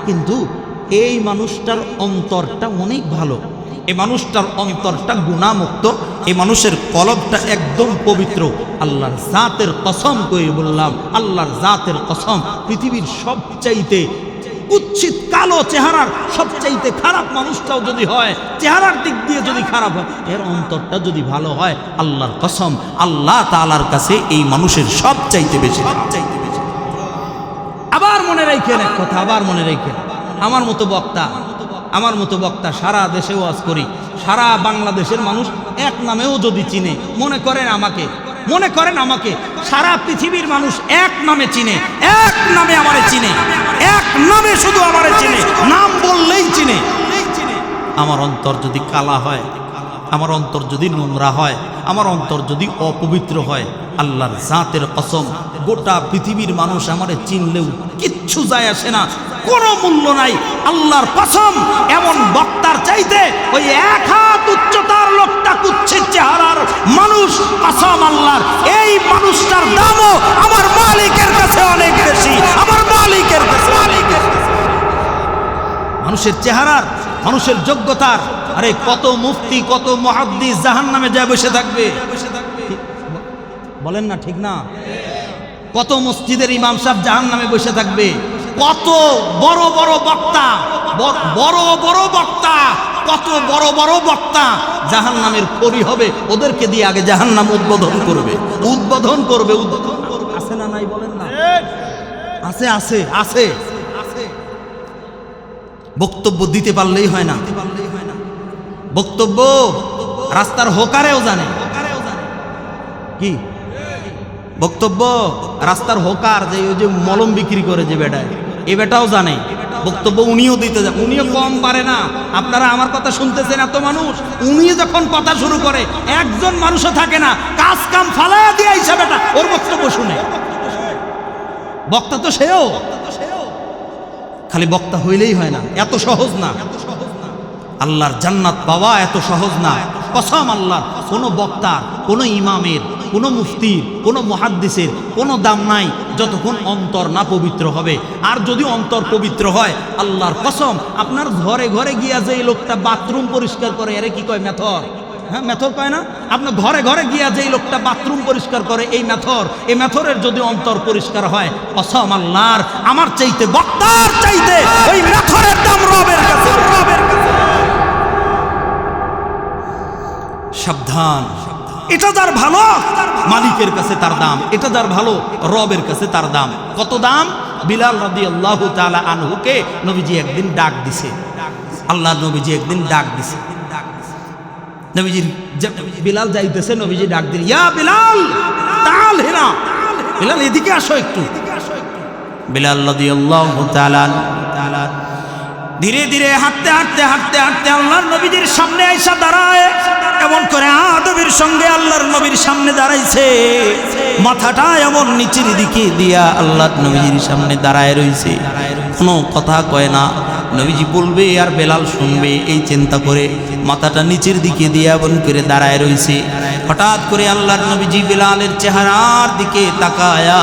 কিন্তু এই মানুষটার অন্তরটা অনেক ভালো, এই মানুষটার অন্তরটা গুনাহমুক্ত, এই মানুষের কলবটা একদম পবিত্র। আল্লাহর জাতের কসম করে বললাম, আল্লাহর জাতের কসম, পৃথিবীর সবচাইতে কুৎসিত কালো চেহারার সবচাইতে খারাপ মানুষটাও যদি হয়, চেহারার দিক দিয়ে যদি খারাপ হয়, এর অন্তরটা যদি ভালো হয়, আল্লাহর কসম, আল্লাহ তাআলার কাছে এই মানুষের সবচাইতে বেশি। আবার মনে রাখেন এক কথা, আবার মনে রাখেন, আমার মতো বক্তা সারা দেশে ওয়াজ করি, সারা বাংলাদেশের মানুষ এক নামেও যদি চিনে, মনে করেন আমাকে সারা পৃথিবীর মানুষ এক নামে চিনে, এক নামে আমারে চিনে, এক নামে শুধু আমারে চিনে, নাম বললেই চিনে। আমার অন্তর যদি কালা হয়, আমার অন্তর যদি নোংরা হয়, আমার অন্তর যদি অপবিত্র হয়, আল্লাহর জাতের কসম, গোটা পৃথিবীর মানুষ আমারে চিনলেও কিচ্ছু যায় আসে না, কোনো মূল্য নাই। আল্লাহর কসম, এমন বক্তার চাইতে ওই এক হাত উচ্চতার লোকটা কুৎসিত চেহারার মানুষ, কসম আল্লাহর, এই মানুষটার দামও আমার মালিকের কাছে অনেক বেশি, আমার মালিকের কাছে। মানুষের চেহারার, মানুষের যোগ্যতার, আরে কত মুফতি, কত মুহাদ্দিস জাহান্নামে যায় বসে থাকবে, বলেন না ঠিক না? কত মসজিদের ইমাম সাহেব জাহান্নামে বসে থাকবে, কত বড় বড় বক্তা, কত বড় বড় বক্তা জাহান্নামের পরি হবে, ওদেরকে দিয়ে আগে জাহান্নাম উদ্বোধন করবে। আছে না নাই বলেন না? আছে। বক্তব্য দিতে পারলেই হয় না, বক্তব্য রাস্তার হোকারেও জানে কি বক্তব্য, রাস্তার হোকার যে ওই যে মলম বিক্রি করে যে বেটায়, এ বেটাও জানে বক্তব্য, উনিও দিতে যান, উনিও কম পারে না। আপনারা আমার কথা শুনতেছেন এত মানুষ, উনি যখন কথা শুরু করে একজন মানুষও থাকে না, কাজ কাম ফালায়া দিয়ে আইসা বেটা ওর বক্তব্য শুনে। বক্তা তো সেও, খালি বক্তা হইলেই হয় না, এত সহজ না। আল্লাহর জান্নাত পাওয়া এত সহজ না। কসম আল্লাহর, কোনো বক্তার, কোনো ইমামের, কোনো মুফতির, কোনো মুহাদ্দিসের কোনো দাম নাই যতক্ষণ অন্তর না পবিত্র হবে। আর যদি অন্তর পবিত্র হয়, আল্লাহর কসম, আপনার ঘরে ঘরে গিয়া যে লোকটা বাথরুম পরিষ্কার করে, এরে কি কয়? মেথর। হ্যাঁ, মেথর কয় না? আপনার ঘরে ঘরে গিয়া যেই লোকটা বাথরুম পরিষ্কার করে, এই মেথর, এই মেথরের যদি অন্তর পরিষ্কার হয়, কসম আল্লাহর, আমার চাইতে, বক্তার চাইতে ওই মেথরের দাম রবের কাছে। সাবধান, এটা যার ভালো মালিকের কাছে তার দাম, এটা যার ভালো রবের কাছে তার দাম। কত দাম? বিলাল রাদিয়াল্লাহু তাআলা আনহুকে নবীজি একদিন ডাক দিছে, আল্লাহর নবীজি একদিন ডাক দিছে। নবীজির বিলাল যাইতেছে, নবীজি ডাক দিলেন, ইয়া বিলাল তাআল হিনা, বিলাল এদিকে আসো একটু। বিলাল রাদিয়াল্লাহু তাআলা ধীরে ধীরে হাঁটতে আল্লাহর নবীজির সামনে আইসা দাঁড়ায়। এমন করে আদবের সঙ্গে আল্লাহর নবীর সামনে দাঁড়াইছে, মাথাটা এমন নিচের দিকে দিয়া আল্লাহর নবীজির সামনে দাঁড়ায় রইছে, কোনো কথা কয় না। নবীজি বলবে আর বেলাল শুনবে, এই চিন্তা করে মাথাটা নিচের দিকে দিয়া এমন করে দাঁড়ায় রইছে। হঠাৎ করে আল্লাহর নবীজি বেলালের চেহারার দিকে তাকায়া,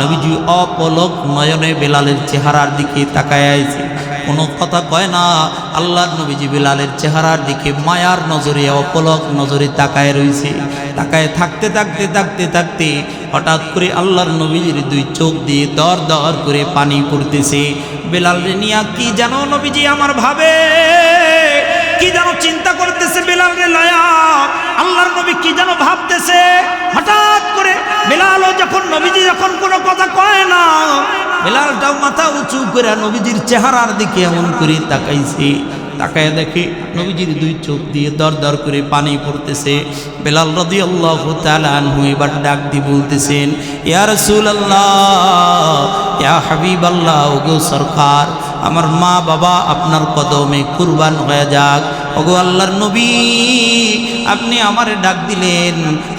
নবীজি অপলক নয়নে বেলালের চেহারার দিকে তাকায় আছে, কোনো কথা কয় না। আল্লাহর নবীজি বেলালের চেহারার দিকে মায়ার নজরে, অপলক নজরে তাকায় রইছে। তাকায় থাকতে হঠাৎ করে আল্লাহর নবীজির দুই চোখ দিয়ে দর দর করে পানি পড়তেছে। বেলাল রে নিয়া কি জানো নবীজি আমার ভাবে, কি যেন চিন্তা করতেছে বেলাল রে লয়া, আল্লাহর নবী কি যেন ভাবতেছে। হঠাৎ করে বেলালও যখন, নবীজি যখন কোনো কথা কয় না, বেলালটাও মাথা উঁচু করে নবীজির চেহারার দিকে এমন করে তাকাইছে। তাকায় দেখে নবীজির দুই চোখ দিয়ে দর দর করে পানি পড়তেছে। বেলাল রাদিয়াল্লাহু তাআলা আনহু এবার ডাক দিয়ে বলতেছেন, ইয়া রাসূলুল্লাহ, ইয়া হাবিবাল্লাহ, ওগো সরকার, আমার মা বাবা আপনার কদমে কুরবান হয়ে যাক, ওগো আল্লাহর নবী, আপনি আমারে ডাক দিলেন,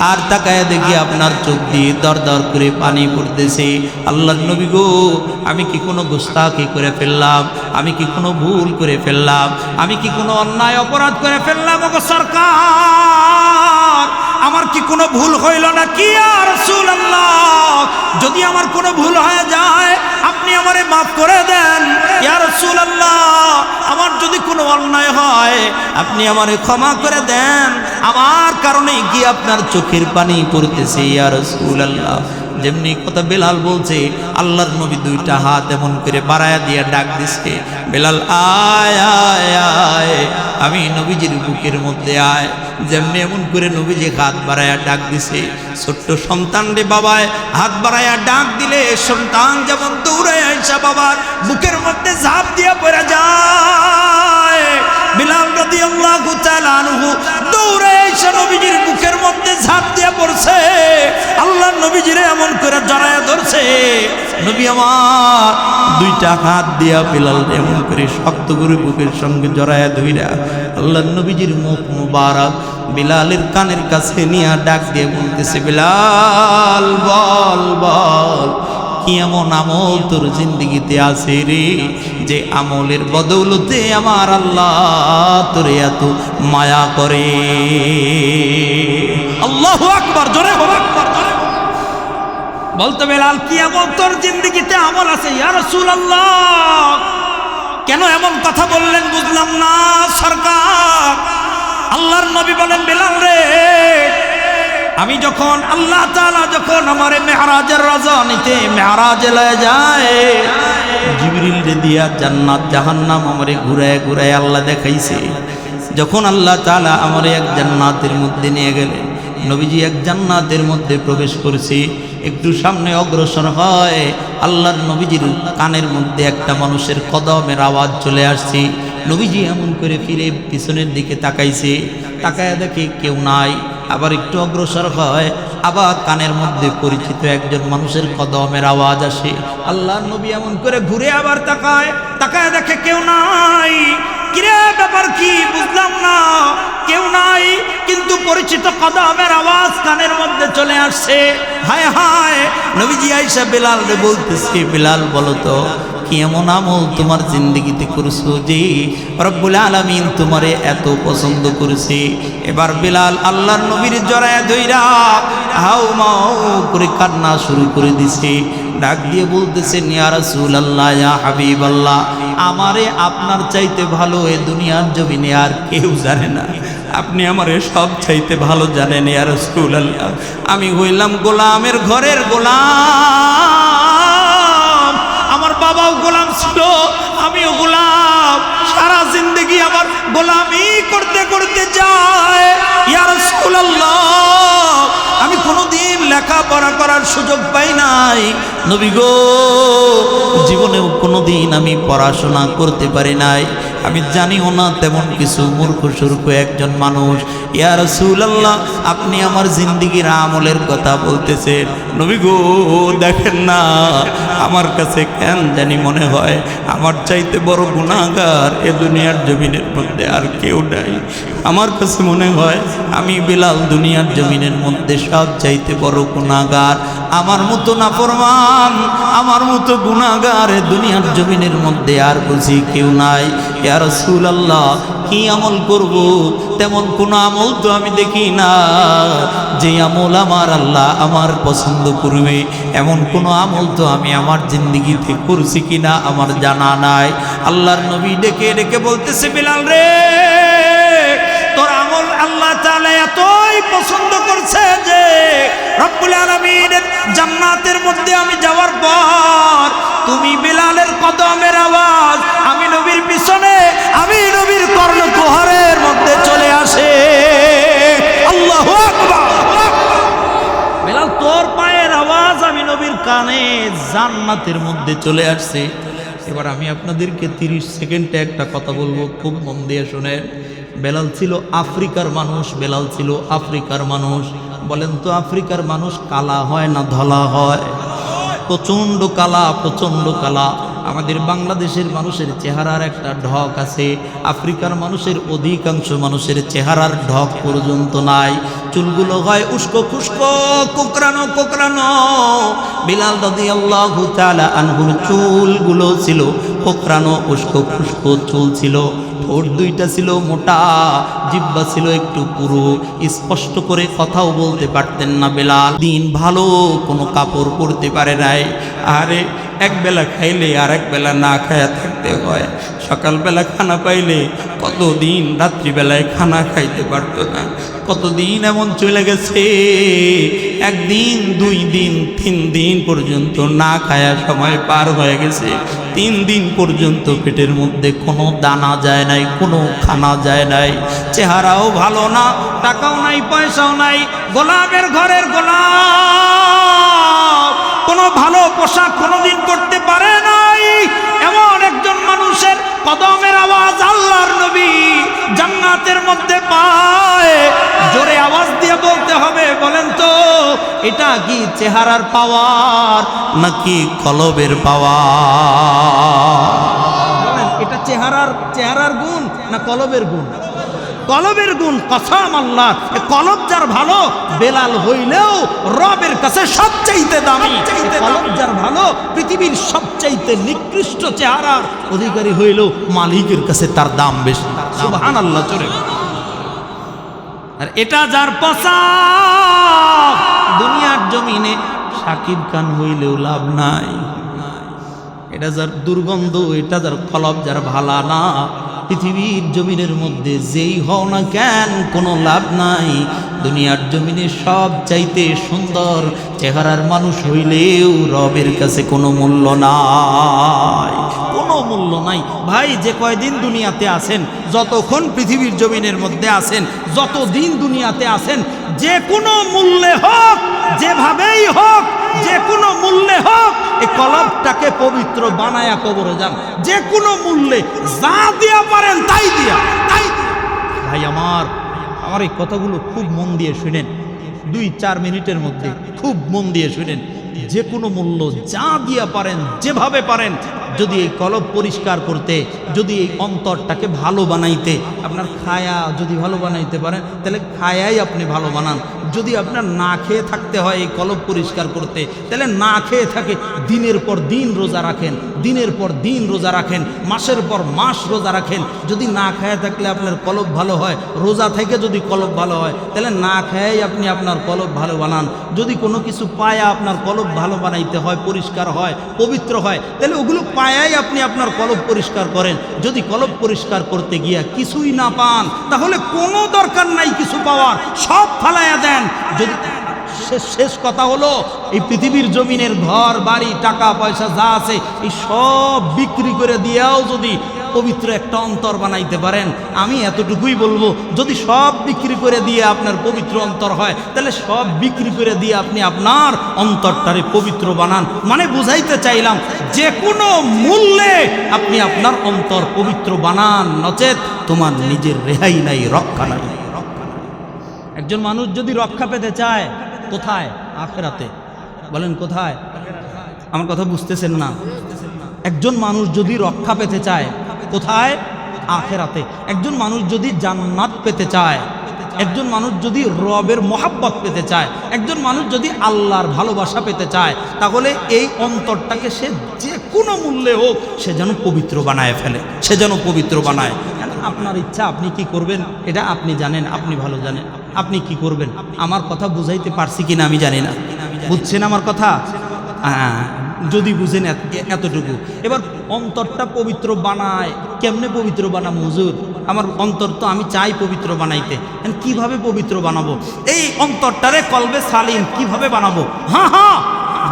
আর তাকায় দেখি আপনার চোখ দিয়ে দর দর করে পানি পড়তেছে। আল্লাহর নবী গো, আমি কি কোনো গোস্তাখি করে ফেললাম? আমি কি কোনো ভুল করে ফেললাম? আমি কি কোনো অন্যায় অপরাধ করে ফেললাম? ওগো সরকার, আমার কি কোনো ভুল হইল না কি ইয়া রাসূলুল্লাহ? যদি আমার কোনো ভুল হয়ে যায় আপনি আমারে মাফ করে দেন ইয়া রাসূলুল্লাহ। আমার যদি কোনো অন্যায় হয় আপনি আমারে ক্ষমা করে দেন, আমার কারণে কি আপনার চোখের পানি পড়তেছে ইয়া রাসূলুল্লাহ। যেমনি কথা বেলাল বলছে, আল্লাহর নবী দুইটা হাত এমন করে বাড়ায়া দিয়ে ডাক দিছে, বেলাল আয় আয় আয়, আমি নবীজির বুকের মধ্যে আয়। যেমনি এমন করে নবীজি হাত বাড়ায়া ডাক দিছে, ছোট্ট সন্তান রে বাবায় হাত বাড়ায়া ডাক দিলে সন্তান যেমন দৌড়ে আইসা বাবার বুকের মধ্যে ঝাঁপ দিয়ে পড়ে যায়। বিলাল রাদিয়াল্লাহু তাআলা আনহু দৌড়ে আইসা নবীজির বুকের মধ্যে ঝাঁপ দিয়ে পড়ছে, আল্লাহর নবীজিরে এমন করে জড়ায়া ধরছে। নবী আমার দুইটা হাত দিয়া বিলাল এমন করে শক্ত করে বুকের সঙ্গে জড়ায়া ধইরা আল্লাহর নবীজির মুখ মুবারক বিলালের কানের কাছে নিয়ে ডাক দিয়ে বলতেছে, বিলাল বল বল, কি এমন আমল তোর জিন্দেগিতে আছে রে, যে আমলের বদৌলতে আমার আল্লাহ তোরে এত মায়া করে? আল্লাহু আকবার, জোরে বল আকবার, জোরে বলতে বেলাল, কি এমন তোর জিন্দেগিতে আমল আছে ইয়া রাসূলুল্লাহ? কেন এমন কথা বললেন বুঝলাম না সরকার। আল্লাহর নবী বলেন, বেলাল রে, আমি যখন আল্লাহ তাআলা যখন আমারে মেরাজের রজনীতে মেরাজে লয়ে যায়, জিবরিল রে দিয়া জান্নাত জাহান্নাম আমারে ঘুরায় ঘুরায় আল্লাহ দেখাইছে। যখন আল্লাহ তাআলা আমারে এক জান্নাতের মধ্যে নিয়ে গেলেন, নবীজি এক জান্নাতের মধ্যে প্রবেশ করেছে, একটু সামনে অগ্রসর হয়, আল্লাহর নবীজির কানের মধ্যে একটা মানুষের কদমের আওয়াজ চলে আসছে। নবীজি এমন করে ফিরে পিছনের দিকে তাকাইছে, তাকায় দেখে কেউ নাই। আবার একটু অগ্রসর হয়, আবার কানের মধ্যে পরিচিত একজন মানুষের কদমের আওয়াজ আসে। আল্লাহর নবী এমন করে ঘুরে আবার তাকায়, তাকায় দেখে কেউ নাই। কিরে ব্যাপার কি বুঝলাম না, কেউ নাই, কিন্তু পরিচিত কদমের আওয়াজ কানের মধ্যে চলে আসছে। হায় হায়, নবীজি আয়েশা বেলাল রে বলতেছে, বেলাল বলো তো কি এমন আমল তোমার জিন্দেগিতে করছো যে রব্বুল আলামিন তোমারে এত পছন্দ করেছে? এবার বেলাল আল্লাহর নবীর জড়ায়া ধইরা হাউ মাউ করে কান্না শুরু করে দিছে, ডাক দিয়ে বলতেছেন, ইয়া রাসূলুল্লাহ, ইয়া হাবিবাল্লাহ, আমারে আপনার চাইতে ভালো এ দুনিয়ার জমিনে আর কেউ জানে না, আপনি আমারে সব চাইতে ভালো জানেন ইয়া রাসূলুল্লাহ। আমি হইলাম গোলামের ঘরের গোলাম, আমার বাবাও গোলাম ছিল, আমিও গোলাম, সারা জিন্দেগি আমার গোলামি করতে করতে যায় ইয়া রাসূলুল্লাহ। আমি কোনোদিন লেখাপড়া করার সুযোগ পাই নাই নবী গো, জীবনেও কোনোদিন আমি পড়াশোনা করতে পারি নাই, আমি জানিও না তেমন কিছু, মূর্খ সুর্খ একজন মানুষ। ইয়া রাসূলুল্লাহ, আপনি আমার জিন্দেগির আমলের কথা বলতেছেন। নবী গো দেখেন না, আমার কাছে কেন জানি মনে হয় আমার চাইতে বড় গুনাহগার এ দুনিয়ার জমিনের মধ্যে আর কেউ নাই। আমার কাছে মনে হয় আমি বিলাল দুনিয়ার জমিনের মধ্যে সব চাইতে বড় গুনাহগার। আমার মতো নাফরমান, আমার মতো গুনাহগার এ দুনিয়ার জমিনের মধ্যে আর বুঝি কেউ নাই। ইয়া রাসূলুল্লাহ, কি আমল করব? তেমন কোন আমল তো আমি দেখি না যে আমল আমার আল্লাহ আমার পছন্দ করবে, এমন কোন আমল তো আমি আমার জিন্দেগিতে করছি কিনা আমার জানা নাই। আল্লাহর নবী ডেকে ডেকে বলতেছে, বিলাল রে, তোর আমল আল্লাহ তাআলা এতই পছন্দ করছে যে রব্বুল আলামিনের জান্নাতের মধ্যে আমি যাওয়ার পর তুমি বিলালের কদমের আওয়াজ আমি নবীর পিছনে, আমি নবীর কর্ণকুহরের মধ্যে চলে আসে। আল্লাহু আকবার। বিলাল, তোর পায়ের আওয়াজ আমি নবীর কানে জান্নাতের মধ্যে চলে আসছে। এবার আমি আপনাদেরকে 30 সেকেন্ডে একটা কথা বলবো, খুব মন দিয়ে শোনেন। বেলাল ছিল আফ্রিকার মানুষ, বেলাল ছিল আফ্রিকার মানুষ। বলেন তো আফ্রিকার মানুষ কালা হয় না ধলা হয়? প্রচণ্ড কালা, প্রচণ্ড কালা। আমাদের বাংলাদেশের মানুষের চেহারার একটা ঢক আছে, আফ্রিকার মানুষের অধিকাংশ মানুষের চেহারার ঢক পর্যন্ত নাই। চুলগুলো হয় উস্কো খুস্কো, কোকড়ানো কোকড়ানো। বিলাল রাদিয়াল্লাহু তাআলা আনহুর চুলগুলো ছিল কোকড়ানো উস্কো খুস্কো চুল ছিল। ঠোঁট দুইটা ছিল মোটা, জিহ্বা ছিল একটু পুরু, স্পষ্ট করে কথাও বলতে পারতেন না বেলাল। দিন ভালো কোনো কাপড় পরতে পারে নাই। আরে এক বেলা খাইলে আর এক বেলা না খায়া থাকতে হয়। সকালবেলা খানা পাইলে কতদিন রাত্রিবেলায় খানা খাইতে পারতো না। কতদিন এমন চলে গেছে, একদিন 2 দিন 3 দিন পর্যন্ত না খায়া সময় পার হয়ে গেছে। 3 দিন পর্যন্ত পেটের মধ্যে কোনো দানা যায় নাই, কোনো খানা যায় নাই। চেহারাও ভালো না, টাকাও নাই, পয়সাও নাই। গোলামের ঘরের গোলাম, কোনো ভালো পোশাক কোনোদিন করতে পারে নাই। এমন একজন মানুষের কদমের আওয়াজ আল্লাহর নবী জান্নাতের মধ্যে পায়। জোরে আওয়াজ দিয়ে বলতে হবে, বলেন তো এটা কি চেহারার পাওয়ার নাকি কলবের পাওয়ার? বলেন এটা চেহারার গুণ না কলবের গুণ? কলবের গুণ। কসম আল্লাহ, কলব যার ভালো, বেলাল হইলেও রবের কাছে সবচাইতে দামি। কলব যার ভালো, পৃথিবীর সবচাইতে নিকৃষ্ট চেহারার অধিকারী হইলেও মালিকের কাছে তার দাম বেশি। সুবহানাল্লাহ চলে। আর এটা যার পোশাক, দুনিয়ার জমিনে সাকিব খান হইলেও লাভ নাই। এটা যার দুর্গন্ধ, এটা যার কলব যার ভালা না, পৃথিবীর জমিনের মধ্যে যেই হও না কেন কোনো লাভ নাই। দুনিয়ার জমিনে সব চাইতে সুন্দর চেহারার মানুষ হইলেও রবের কাছে কোনো মূল্য নাই, কোনো মূল্য নাই। ভাই যে কয়দিন দুনিয়াতে আছেন, যতক্ষণ পৃথিবীর জমিনের মধ্যে আছেন, যতদিন দুনিয়াতে আছেন, যে কোনো মূল্যে হোক, যেভাবেই হোক, যে কোনো মূল্যে হোক, এই কলবটাকে পবিত্র বানায়া কবরে যান। যে কোনো মূল্যে যা দিয়া পারেন তাই দিয়া, তাই। ভাই আমার এই কথাগুলো খুব মন দিয়ে শুনেন, 2-4 মিনিটের মধ্যে খুব মন দিয়ে শুনেন। যে কোনো মূল্য যা দিয়া পারেন, যেভাবে পারেন, যদি এই কলব পরিষ্কার করতে, যদি এই অন্তরটাকে ভালো বানাইতে, আপনার খায়া যদি ভালো বানাইতে পারেন তাহলে খায়াই আপনি ভালো বানান। যদি আপনার না খেয়ে থাকতে হয় এই কলব পরিষ্কার করতে, তাহলে না খেয়ে থাকে দিনের পর দিন রোজা রাখেন, দিনের পর দিন রোজা রাখেন, মাসের পর মাস রোজা রাখেন। যদি না খেয়ে থাকলে আপনার কলব ভালো হয়, রোজা থেকে যদি কলব ভালো হয়, তাহলে না খেয়েই আপনি আপনার কলব ভালো বানান। যদি কোনো কিছু পায়া আপনার কলব ভালো বানাইতে হয়, পরিষ্কার হয়, পবিত্র হয়, তাহলে ওগুলো পায়াই আপনি আপনার কলব পরিষ্কার করেন। যদি কলব পরিষ্কার করতে গিয়া কিছুই না পান, তাহলে কোনো দরকার নাই কিছু পাওয়ার, সব ফালাইয়া দেন। যদি শেষ কথা হলো, এই পৃথিবীর জমিনের ঘর বাড়ি টাকা পয়সা যা আছে এই সব বিক্রি করে দিয়েও যদি পবিত্র একটা অন্তর বানাইতে পারেন, আমি এতটুকুই বলবো, যদি সব বিক্রি করে দিয়ে আপনার পবিত্র অন্তর হয়, তাহলে সব বিক্রি করে দিয়ে আপনি আপনার অন্তরটারে পবিত্র বানান। মানে বুঝাইতে চাইলাম, যে কোনো মূল্যে আপনি আপনার অন্তর পবিত্র বানান, নচেত তোমার নিজের রেহাই নাই, রক্ষা নাই। একজন মানুষ যদি রক্ষা পেতে চায়, কোথায়? আখিরাতে। বলেন কোথায়? আমার কথা বুঝতেছেন না? একজন মানুষ যদি রক্ষা পেতে চায়, কোথায়? আখিরাতে। একজন মানুষ যদি জান্নাত পেতে চায়, একজন মানুষ যদি রবের মহাব্বত পেতে চায়, একজন মানুষ যদি আল্লাহর ভালোবাসা পেতে চায়, তাহলে এই অন্তরটাকে সে যে কোনো মূল্যে হোক সে যেন পবিত্র বানায় ফেলে, সে যেন পবিত্র বানায়। আপনার ইচ্ছা, আপনি কি করবেন এটা আপনি জানেন, আপনি ভালো জানেন। আপনি কি করবেন? আমার কথা বুঝাইতে পারছি কিনা আমি জানি না। বুঝছেন আমার কথা? যদি বুঝেন এতটুকু। এবার অন্তরটা পবিত্র বানায় কেমনে? পবিত্র বানাবো হুজুর, আমার অন্তর তো আমি চাই পবিত্র বানাইতে, কিভাবে পবিত্র বানাবো? এই অন্তরটারে কলবে সালিম কিভাবে বানাবো? হ্যাঁ,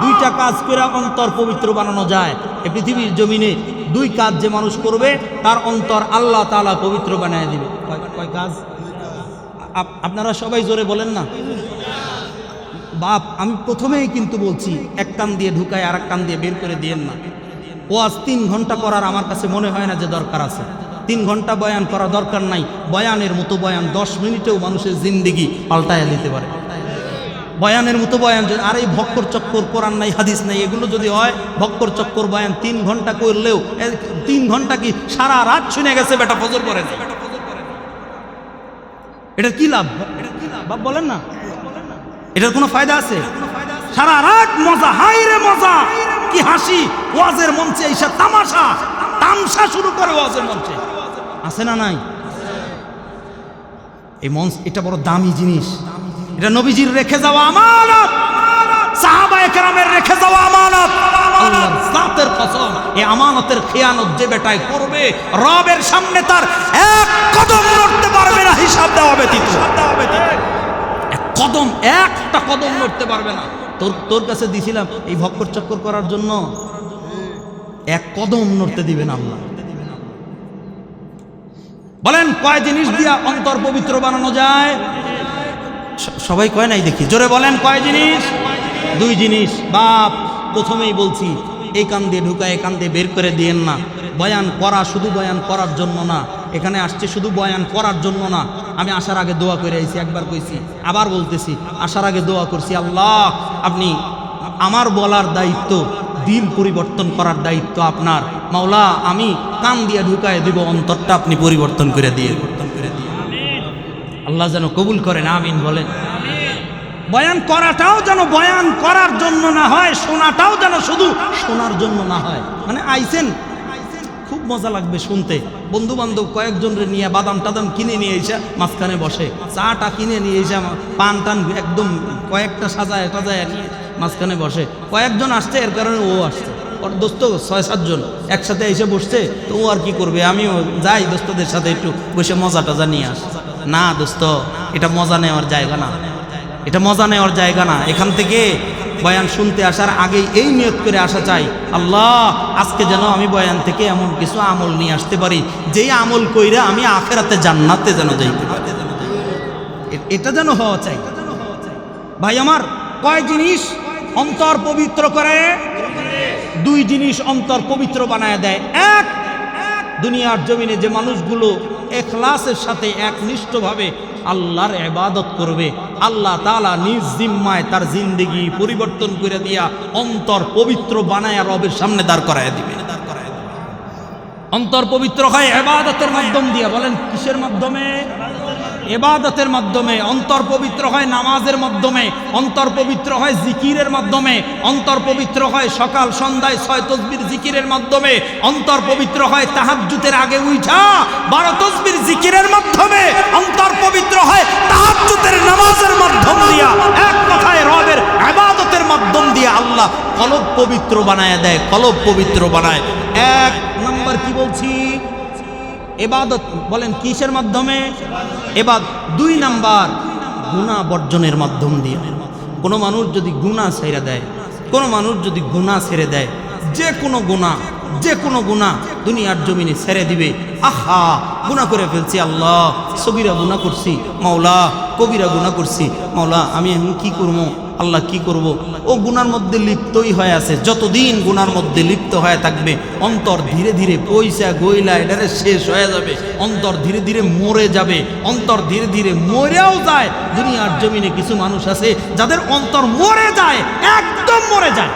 2টা কাজ করে অন্তর পবিত্র বানানো যায়। এই পৃথিবীর জমিনে 2 কাজ যে মানুষ করবে, তার অন্তর আল্লাহ তাআলা পবিত্র বানায় দিবে। কয় কাজ? আপনারা সবাই জোরে বলেন না। বাপ, আমি প্রথমেই কিন্তু বলছি, এক কান দিয়ে ঢুকায় আর এক কান দিয়ে বের করে দিয়েন না। ওয়াজ 3 ঘন্টা করার আমার কাছে মনে হয় না যে দরকার আছে। 3 ঘন্টা বয়ান করা দরকার নাই। বয়ানের মতো বয়ান 10 মিনিটেও মানুষের জিন্দেগি পাল্টায়া দিতে পারে। বয়ানের মতো বয়ান, আর এই ভক্কর চক্কর, কোরআন নাই হাদিস নাই, এগুলো যদি হয় ভক্কর চক্কর বয়ান 3 ঘন্টা করলেও 3 ঘন্টা কি সারা রাত শুনে গেছে বেটা, ফজর করে নাই। এটার কি লাভ বাপ বলেন না? এটার কোনো ফায়দা আছে? সারা রাত মজা, হাই রে মজা, কি হাসি, ওয়াজের মঞ্চে এসে তামসা শুরু করে ওয়াজের মঞ্চে, আছে না নাই? এই মঞ্চ, এটা বড় দামি জিনিস, এটা নবীজির রেখে যাওয়া আমানত, সাহাবায়ে কেরামের রেখে যাওয়া আমানত। আল্লাহর জাতের কসম, এই আমানতের খেয়ানত যে বেটায় করবে, রবের সামনে তার এক কদম নড়তে পারবে না হিসাব দেওয়া ব্যতীত। এক কদম, একটা কদম নড়তে পারবে না। তোর কাছে দিছিলাম এই ভক্কর চক্কর করার জন্য, এক কদম নড়তে দিবেন আল্লাহ। বলেন কয় জিনিস দিয়া অন্তর পবিত্র বানানো যায়? সবাই কয় নাই দেখি, জোরে বলেন কয় জিনিস? 2 জিনিস। বাপ প্রথমেই বলছি, এই কান দিয়ে ঢুকায় এই কান দিয়ে বের করে দিয়েন না। বয়ান করা শুধু বয়ান করার জন্য না, এখানে আসছে শুধু বয়ান করার জন্য না। আমি আসার আগে দোয়া করে আইছি, একবার কইছি আবার বলতেছি, আসার আগে দোয়া করছি, আল্লাহ আপনি, আমার বলার দায়িত্ব, দিল পরিবর্তন করার দায়িত্ব আপনার। মাওলা আমি কান দিয়ে ঢুকায় দিব, অন্তরটা আপনি পরিবর্তন করে দিয়ে আল্লাহ যেন কবুল করেন, আমিন বলেন। বয়ান করাটাও যেন বয়ান করার জন্য না হয়, শোনাটাও যেন শুধু শোনার জন্য না হয়। মানে আইছেন, খুব মজা লাগবে শুনতে, বন্ধু বান্ধব কয়েকজনের নিয়ে বাদাম টাদাম কিনে নিয়ে এসে মাঝখানে বসে, চাটা কিনে নিয়ে এসে পান টান একদম কয়েকটা সাজায় টাজায় মাঝখানে বসে। কয়েকজন আসছে, এর কারণে ও আসছে, ওর দোস্ত 6-7 জন একসাথে এসে বসছে, তো ও আর কি করবে, আমিও যাই দোস্তদের সাথে একটু বসে মজা টাজা নিয়ে আস। না দোস্ত, এটা মজা নেওয়ার জায়গা না, এটা মজা নেওয়ার জায়গা না। এখান থেকে বয়ান শুনতে আসার আগেই এই নিয়ত করে আসা চাই, আল্লাহ আজকে যেন আমি বয়ান থেকে এমন কিছু আমল নিয়ে আসতে পারি, যেই আমল কইরা আমি আখিরাতে জান্নাতে যেন যাইতে পারি, এটা যেন হওয়া চাই। ভাই আমার, কয় জিনিস অন্তর পবিত্র করে? 2 জিনিস অন্তর পবিত্র বানায় দেয়। এক, দুনিয়ার জমিনে যে মানুষগুলো ইখলাসের সাথে একনিষ্ঠভাবে আল্লাহর ইবাদত করবে, আল্লাহ তাআলা নিজ জিম্মায় তার জিন্দেগি পরিবর্তন করে দিয়া অন্তর পবিত্র বানায়া রবের সামনে দাঁড় করায় দিবে। অন্তর পবিত্র হয় ইবাদতের মাধ্যম দিয়ে। বলেন কিসের মাধ্যমে? ইবাদতের মাধ্যমে। অন্তর পবিত্র হয় নামাজের মাধ্যমে, অন্তর পবিত্র হয় জিকিরের মাধ্যমে, অন্তর পবিত্র হয় সকাল সন্ধ্যায় 6 তাসবির জিকিরের মাধ্যমে, অন্তর পবিত্র হয় তাহাজ্জুদের আগে উঠা 12 তাসবির জিকিরের মাধ্যমে, অন্তর পবিত্র হয় তাহাজ্জুদের নামাজের মাধ্যম দিয়া। এক কথায় রবের ইবাদতের মাধ্যম দিয়ে আল্লাহ কলব পবিত্র বানায় দেয়, কলব পবিত্র বানায়। 1 নম্বর কি বলছি? ইবাদত। বলেন কিসের মাধ্যমে? এবার 2 নাম্বার গুনাহ বর্জনের মাধ্যম দিয়ে। কোনো মানুষ যদি গুনাহ ছেড়ে দেয়, কোনো মানুষ যদি গুনাহ ছেড়ে দেয়, যে কোনো গুনাহ দুনিয়ার জমিনে ছেড়ে দিবে। আহা গুনাহ করে ফেলছি আল্লাহ, সগীরা গুনাহ করছি মাওলা, কবিরা গুনাহ করছি মাওলা, আমি এখন কি করবো আল্লাহ, কি করব? ও গুনার মধ্যে লিপ্তই হয়ে আছে। যতদিন গুনার মধ্যে লিপ্ত হয়ে থাকবে, অন্তর ধীরে ধীরে পয়সা গইলা এটারে শেষ হয়ে যাবে, অন্তর ধীরে ধীরে মরে যাবে, অন্তর ধীরে ধীরে মরেও যায়। দুনিয়ার জমিনে কিছু মানুষ আছে যাদের অন্তর মরে যায়, একদম মরে যায়।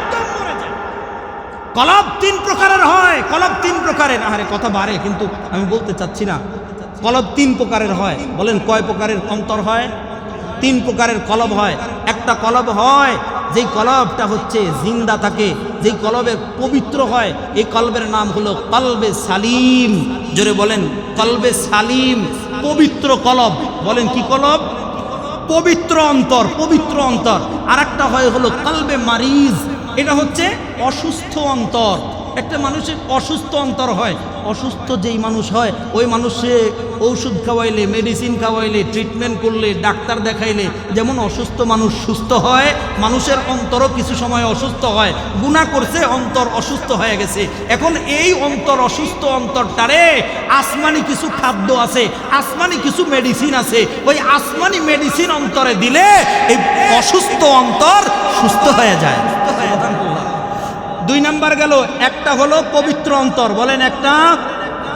কলব 3 প্রকারের হয়, কলব 3 প্রকারের। আরে কথা বাড়ে কিন্তু আমি বলতে চাচ্ছি না। কলব 3 প্রকারের হয়। বলেন কয় প্রকারের অন্তর হয়? 3 প্রকারের কলব হয়। একটা কলব হয় যেই কলবটা হচ্ছে জিন্দা থাকে, যেই কলবে পবিত্র হয়, এই কলবের নাম হলো কলবে সালিম। জোরে বলেন কলবে সালিম, পবিত্র কলব। বলেন কি কলব? পবিত্র অন্তর, পবিত্র অন্তর। আর একটা হয় হলো কলবে মারিজ, এটা হচ্ছে অসুস্থ অন্তর। একটা মানুষের অসুস্থ অন্তর হয়। অসুস্থ যেই মানুষ হয়, ওই মানুষে ঔষধ খাওয়াইলে, মেডিসিন খাওয়াইলে, ট্রিটমেন্ট করলে, ডাক্তার দেখাইলে যেমন অসুস্থ মানুষ সুস্থ হয়, মানুষের অন্তরও কিছু সময় অসুস্থ হয়। গুনাহ করছে, অন্তর অসুস্থ হয়ে গেছে। এখন এই অন্তর, অসুস্থ অন্তরটারে আসমানি কিছু খাদ্য আছে, আসমানি কিছু মেডিসিন আছে, ওই আসমানি মেডিসিন অন্তরে দিলে এই অসুস্থ অন্তর সুস্থ হয়ে যায়। 2 নাম্বার গেল। একটা হলো পবিত্র অন্তর। বলেন একটা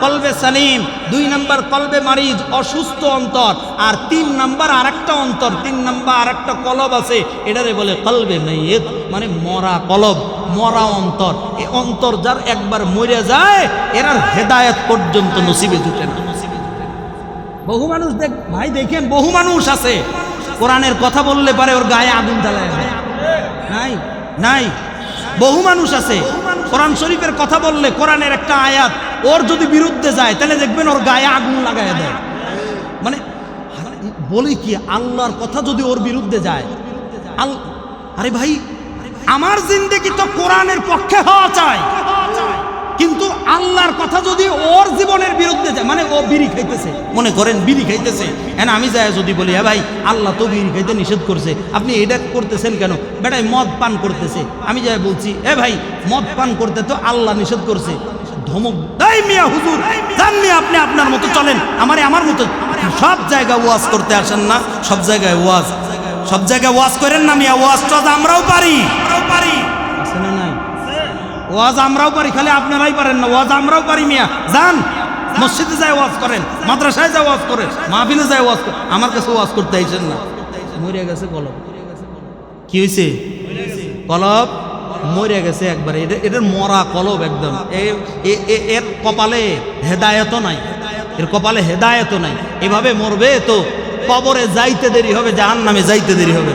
কলবে সালিম, 2 নাম্বার কলবে মারিজ অসুস্থ অন্তর, আর 3 নাম্বার আরেকটা অন্তর, 3 নাম্বার আরেকটা কলব আছে, এটারে বলে কলবে মাইয়িত, মানে মরা কলব, মরা অন্তর। এই অন্তর যার একবার মরে যায় এরার হেদায়েত পর্যন্ত নসিবে জুটে না। বহু মানুষ ভাই দেখেন, বহু মানুষ আছে কোরআনের কথা বললে পারে ওর গায়ে আগুন জ্বালায় দেয়। নাই নাই, বহু মানুষ আছে কোরআন শরীফের কথা বললে, কোরআনের একটা আয়াত ওর যদি বিরুদ্ধে যায় তাহলে দেখবেন ওর গায়ে আগুন লাগায় দেয়। মানে বলি কি, আল্লাহর কথা যদি ওর বিরুদ্ধে যায়, আরে ভাই আমার জিন্দেগি তো কোরআনের পক্ষে হওয়া চাই, কিন্তু আল্লাহর কথা যদি ওর জীবনের বিরুদ্ধে যায়, মানে ও বিড়ি খাইতেছে, মনে করেন বিড়ি খাইতেছে, এনা আমি যাই যদি বলি হ্যাঁ ভাই আল্লাহ তো বিড়ি খাইতে নিষেধ করছে, আপনি এটা করতেছেন কেন? বেটাই মদ পান করতেছে, আমি যাই বলছি এ ভাই মদ পান করতে তো আল্লাহ নিষেধ করছে, ধমক দেয় মিয়া হুজুর, জান মিয়া আপনি আপনার মতো চলেন, আমার মতো। সব জায়গায় ওয়াজ করতে আসেন না, সব জায়গায় ওয়াজ, সব জায়গায় ওয়াজ করেন না মিয়া, ওয়াজ তো আমরাও পারি, আছে না নাই? ওয়াজ আমরাও পারি, খালি আপনারাই পারেন না, ওয়াজ আমরাও পারি মিয়া। যান মসজিদে যায় ওয়াজ করেন, মাদ্রাসায় যায় ওয়াজ করেন, মাহফিলে যায় ওয়াজ করেন, আমার কাছে ওয়াজ করতে আইছেন না। মরে গেছে কলব, কি হয়েছে? কলব মরে গেছে একবারে, এটার মরা কলব একদম। এর কপালে হেদায়েত নাই, এর কপালে হেদায়েত নাই, এভাবে মরবে তো কবরে যাইতে দেরি হবে, জাহান্নামে যাইতে দেরি হবে,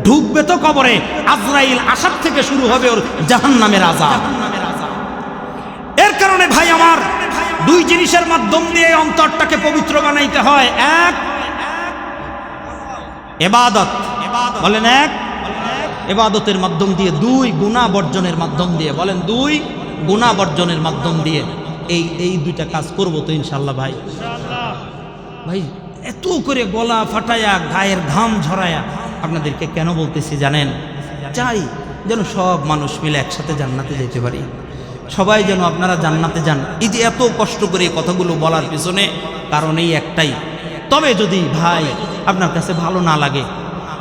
ঢুকবে তো কবরে, আজরাইল আসার থেকে শুরু হবে ওর জাহান্নামের আযাব। এর কারণে ভাই আমার 2 জিনিসের মাধ্যম দিয়ে অন্তরটাকে পবিত্র বানাইতে হয়। 1 ইবাদত, বলেন 1 ইবাদতের মাধ্যম দিয়ে, 2 গুনাহ বর্জনের মাধ্যম দিয়ে, বলেন 2 গুনাহ বর্জনের মাধ্যম দিয়ে। এই 2টা কাজ করব তো ইনশাআল্লাহ ভাই। ভাই এত করে গলা ফাটায়া গায়ের ঘাম ঝরায়া আপনাদেরকে কেন বলতেছি জানেন? চাই যেন সব মানুষ মিলে একসাথে জান্নাতে যেতে পারি, সবাই যেন আপনারা জান্নাতে যান। এই যে এত কষ্ট করে কথাগুলো বলার পিছনে কারণ এই একটাই। তবে যদি ভাই আপনার কাছে ভালো না লাগে,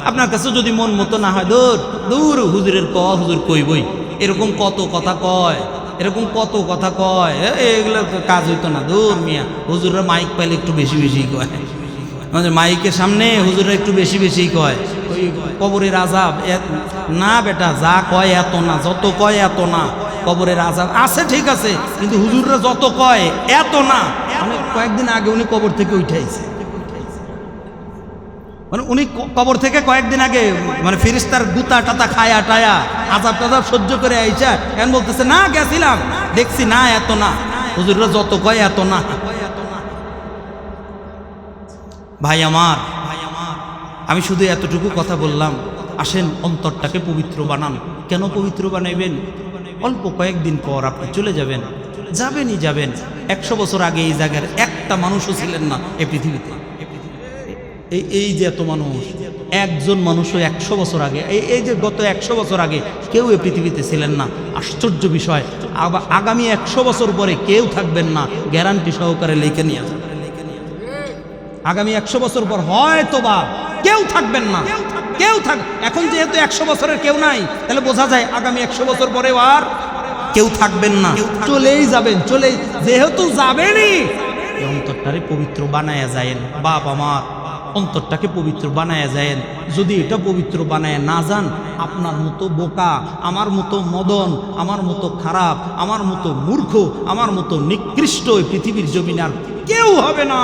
আপনার কাছে যদি মন মতো না হয়, দূর হুজুরের হুজুর কইবই, এরকম কত কথা কয়, এরকম কত কথা কয়, এগুলো কাজ হইতো না, দূর মিয়া, হুজুররা মাইক পাইলে একটু বেশি বেশি কয়, মাইকের সামনে হুজুররা একটু বেশি বেশি কয়, ওই কবরের আযাব না বেটা, যা কয় এত না, যত কয় এত না, কবরের আযাব আছে ঠিক আছে, কিন্তু হুজুররা যত কয় এত না। মানে কয়েকদিন আগে উনি কবর থেকে উঠাইছে, মানে উনি কবর থেকে কয়েকদিন আগে মানে ফেরেশতার গুতা টাতা খায়া টায়া আযাব টাযাব সহ্য করে আইসা এখন বলতেছে না গেছিলাম দেখছি না এত না, হুজুররা যত কয় এত না। ভাই আমার আমি শুধু এতটুকু কথা বললাম, আসেন অন্তরটাকে পবিত্র বানান। কেন পবিত্র বানাইবেন? অল্প কয়েকদিন পর আপনি চলে যাবেন, যাবেনই যাবেন। 100 বছর আগে এই জায়গার একটা মানুষও ছিলেন না এই পৃথিবীতে। এই যে এত মানুষ, একজন মানুষও 100 বছর আগে, এই যে গত 100 বছর আগে কেউ এই পৃথিবীতে ছিলেন না। আশ্চর্য বিষয়, আগামী 100 বছর পরে কেউ থাকবেন না, গ্যারান্টি সহকারে লিখে নিয়ে আসেন। আগামী 100 বছর পর হয়তো বা কেউ থাকবেন না, কেউ থাক। এখন যেহেতু 100 বছরের কেউ নাই, তাহলে বোঝা যায় আগামী 100 বছর পরেও আর কেউ থাকবেন না, চলেই যাবেন। যেহেতু যাবেনই, অন্তরটারে পবিত্র বানায়া যায়েন। বাপ আমার, অন্তরটাকে পবিত্র বানায়া যায়েন। যদি এটা পবিত্র বানায় না যান, আপনার মতো বোকা, আমার মতো মদন, আমার মতো খারাপ, আমার মতো মূর্খ, আমার মতো নিকৃষ্ট এই পৃথিবীর জমিনে আর কেউ হবে না,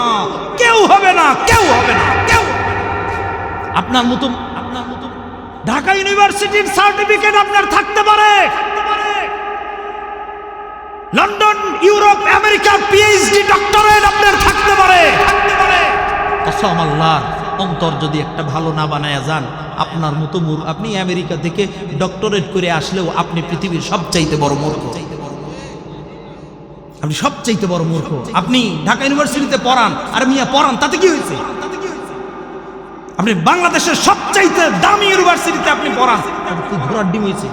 কেউ হবে না, কেউ হবে না, কেউ। আপনার মতো ঢাকা ইউনিভার্সিটির সার্টিফিকেট আপনার থাকতে পারে, লন্ডন, ইউরোপ, আমেরিকার পিএইচডি ডক্টরেট আপনার থাকতে পারে। কসম আল্লাহর, অন্তর যদি একটা ভালো না বানায়া যান, আপনার মতো আপনি আমেরিকা থেকে ডক্টরেট করে আসলেও আপনি পৃথিবীর সবচাইতে বড় মূর্খ, আপনি সবচাইতে বড় মূর্খ। আপনি ঢাকা ইউনিভার্সিটিতে পড়ান, আর মিয়া পড়ান, তাতে কি হয়েছে? আপনি বাংলাদেশের সবচাইতে দামি ইউনিভার্সিটিতে আপনি পড়ান, কি ঘোড়ার ডিম হয়েছে?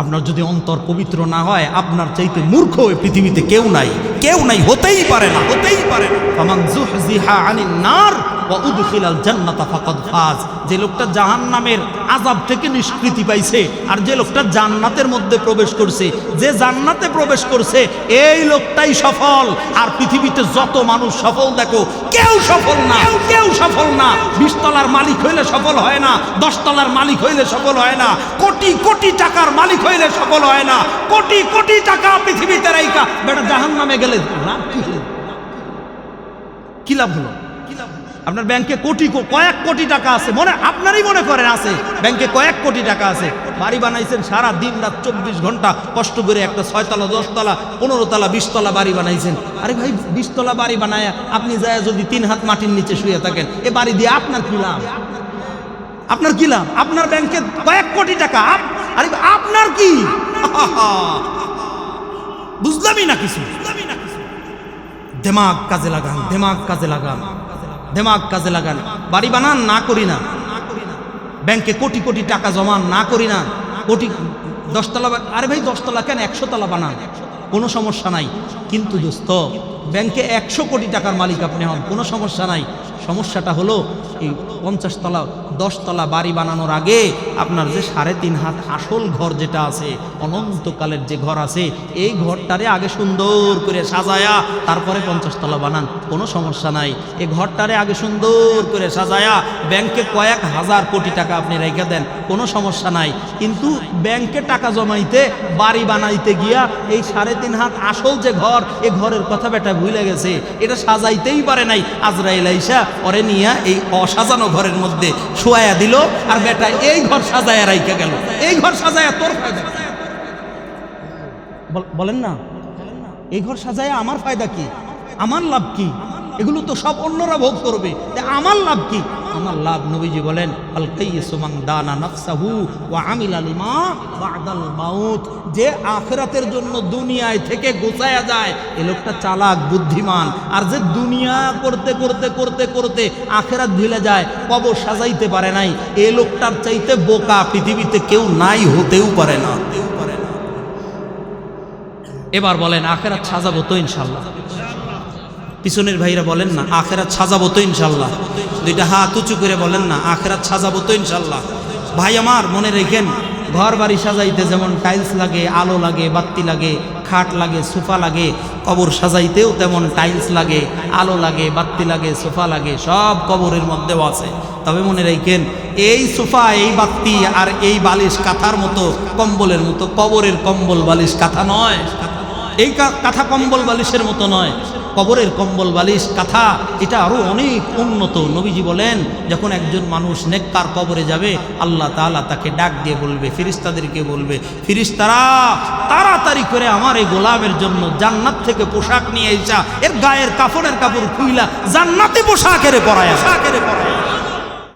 আপনার যদি অন্তর পবিত্র না হয়, আপনার চাইতে মূর্খ এই পৃথিবীতে কেউ নাই, কেউ নাই, হতেই পারে না, হতেই পারে না। ফামান যুহজিহা আনিন নার ওয়া উদখিলাল জান্নাতা ফাকাদ ফাজ। যে লোকটা জাহান্নামের আযাব থেকে নিষ্কৃতি পাইছে আর যে লোকটা জান্নাতের মধ্যে প্রবেশ করছে, যে জান্নাতে প্রবেশ করছে এই লোকটাই সফল। আর পৃথিবীতে যত মানুষ সফল দেখো, কেউ সফল না, কেউ সফল না। 20 তলার মালিক হইলে সফল হয় না, 10 তলার মালিক হইলে সফল হয় না, কোটি কোটি টাকার মালিক হইলে সফল হয় না। কোটি কোটি টাকা পৃথিবীতে রাইকা বেটা জাহান্নামে গেলে লাভ কি হলো? কি লাভ হলো? আপনার ব্যাংকে কয়েক কোটি টাকা আছে, আপনারই মনে করেন আছে, ব্যাংকে কয়েক কোটি টাকা আছে, বাড়ি বানাইছেন সারা দিন রাত 24 ঘন্টা কষ্ট করে, একটা 6 তলা 10 তলা 15 তলা 20 তলা বাড়ি বানাইছেন। আরে ভাই 20 তলা বাড়ি বানায় আপনি যায় যদি 3 হাত মাটির নিচে শুয়ে থাকেন, এ বাড়ি দিয়ে আপনার কি লাভ? আপনার কি লাভ? আপনার ব্যাংকে কয়েক কোটি টাকা, আরে আপনার কি? বুঝলামই না কিছু। দিমাগ কাজে লাগান, দিমাগ কাজে লাগান, দিমাগ কাজে লাগান। বাড়ি বানান, না করি না। ব্যাংকে কোটি কোটি টাকা জমান, না করি না। কোটি 10 তলা, আরে ভাই 10 তলা কেন, 100 তলা বানান, কোনো সমস্যা নাই। কিন্তু দোস্ত, ব্যাংকে 100 কোটি টাকার মালিক আপনি হন, কোনো সমস্যা নাই। সমস্যাটা হলো এই 50 তলা 10 তলা বাড়ি বানানোর আগে আপনার যে 3.5 হাত আসল ঘর যেটা আছে, অনন্তকালের যে ঘর আছে, এই ঘরটারে আগে সুন্দর করে সাজায়া তারপরে 50 তলা বানান, কোনো সমস্যা নাই। এই ঘরটারে আগে সুন্দর করে সাজায়া ব্যাংকে কয়েক হাজার কোটি টাকা আপনি রেখে দেন, কোনো সমস্যা নাই। কিন্তু ব্যাংকে টাকা জমাইতে, বাড়ি বানাইতে গিয়া এই 3.5 হাত আসল যে ঘর, এই ঘরের কথা বেটা ভুলে গেছে, এটা সাজাইতেই পারে নাই। আজরাইল আইসা ওরে নিয়া এই অসাজানো ঘরের মধ্যে শোয়া দিল, আর বেটা এই ঘর সাজায়া রাইখা গেল। এই ঘর সাজায়া তোর ফায়দা বলেন না? এই ঘর সাজায়া আমার ফায়দা কি? আমার লাভ কি? এগুলো তো সব অন্যরা ভোগ করবে, আমার লাভ কি? আমার লাভ, নবীজি বলেন, আল কাইয়িসু মান দানা নাফসাহু ওয়া আমিলা লিমা বাদাল মাউত। যে আখিরাতের জন্য দুনিয়ায় থেকে গোছায়া যায়, এই লোকটা চালাক, বুদ্ধিমান। আর যে দুনিয়া করতে করতে করতে করতে আখিরাত ভুলে যায়, কবর সাজাইতে পারে নাই, এই লোকটার চাইতে বোকা পৃথিবীতে কেউ নাই, হতেও পারে না। এবার বলেন, আখিরাত সাজাবো তো ইনশাআল্লাহ? পিছনের ভাইরা বলেন না, আখিরাত সাজাবো তো ইনশাআল্লাহ? দুইটা হাত উঁচু করে বলেন না, আখিরাত সাজাবো তো ইনশাআল্লাহ? ভাই আমার, মনে রেখেন, ঘর বাড়ি সাজাইতে যেমন টাইলস লাগে, আলো লাগে, বাতি লাগে, খাট লাগে, সোফা লাগে, কবর সাজাইতেও তেমন টাইলস লাগে, আলো লাগে, বাতি লাগে, সোফা লাগে, সব কবরের মধ্যেও আছে। তবে মনে রাখেন, এই সোফা, এই বাতি আর এই বালিশ কাঁথার মতো, কম্বলের মতো কবরের কম্বল বালিশ কাঁথা নয়। এই কাঁথা কম্বল বালিশের মতো নয়। কবরের কম্বল বালিশ কাঁথা এটা আরো অনেক উন্নত। নবীজি বলেন, যখন একজন মানুষ নেককার কবরে যাবে, আল্লাহ তাআলা তাকে ডাক দিয়ে বলবে, ফেরেশতাদেরকে বলবে, ফেরেশতারা তাড়াতাড়ি করে আমার এই গোলামের জন্য জান্নাত থেকে পোশাক নিয়ে এসা, এর গায়ের কাফনের কাপড় খুইলা জান্নাতি পোশাকের পরায়া।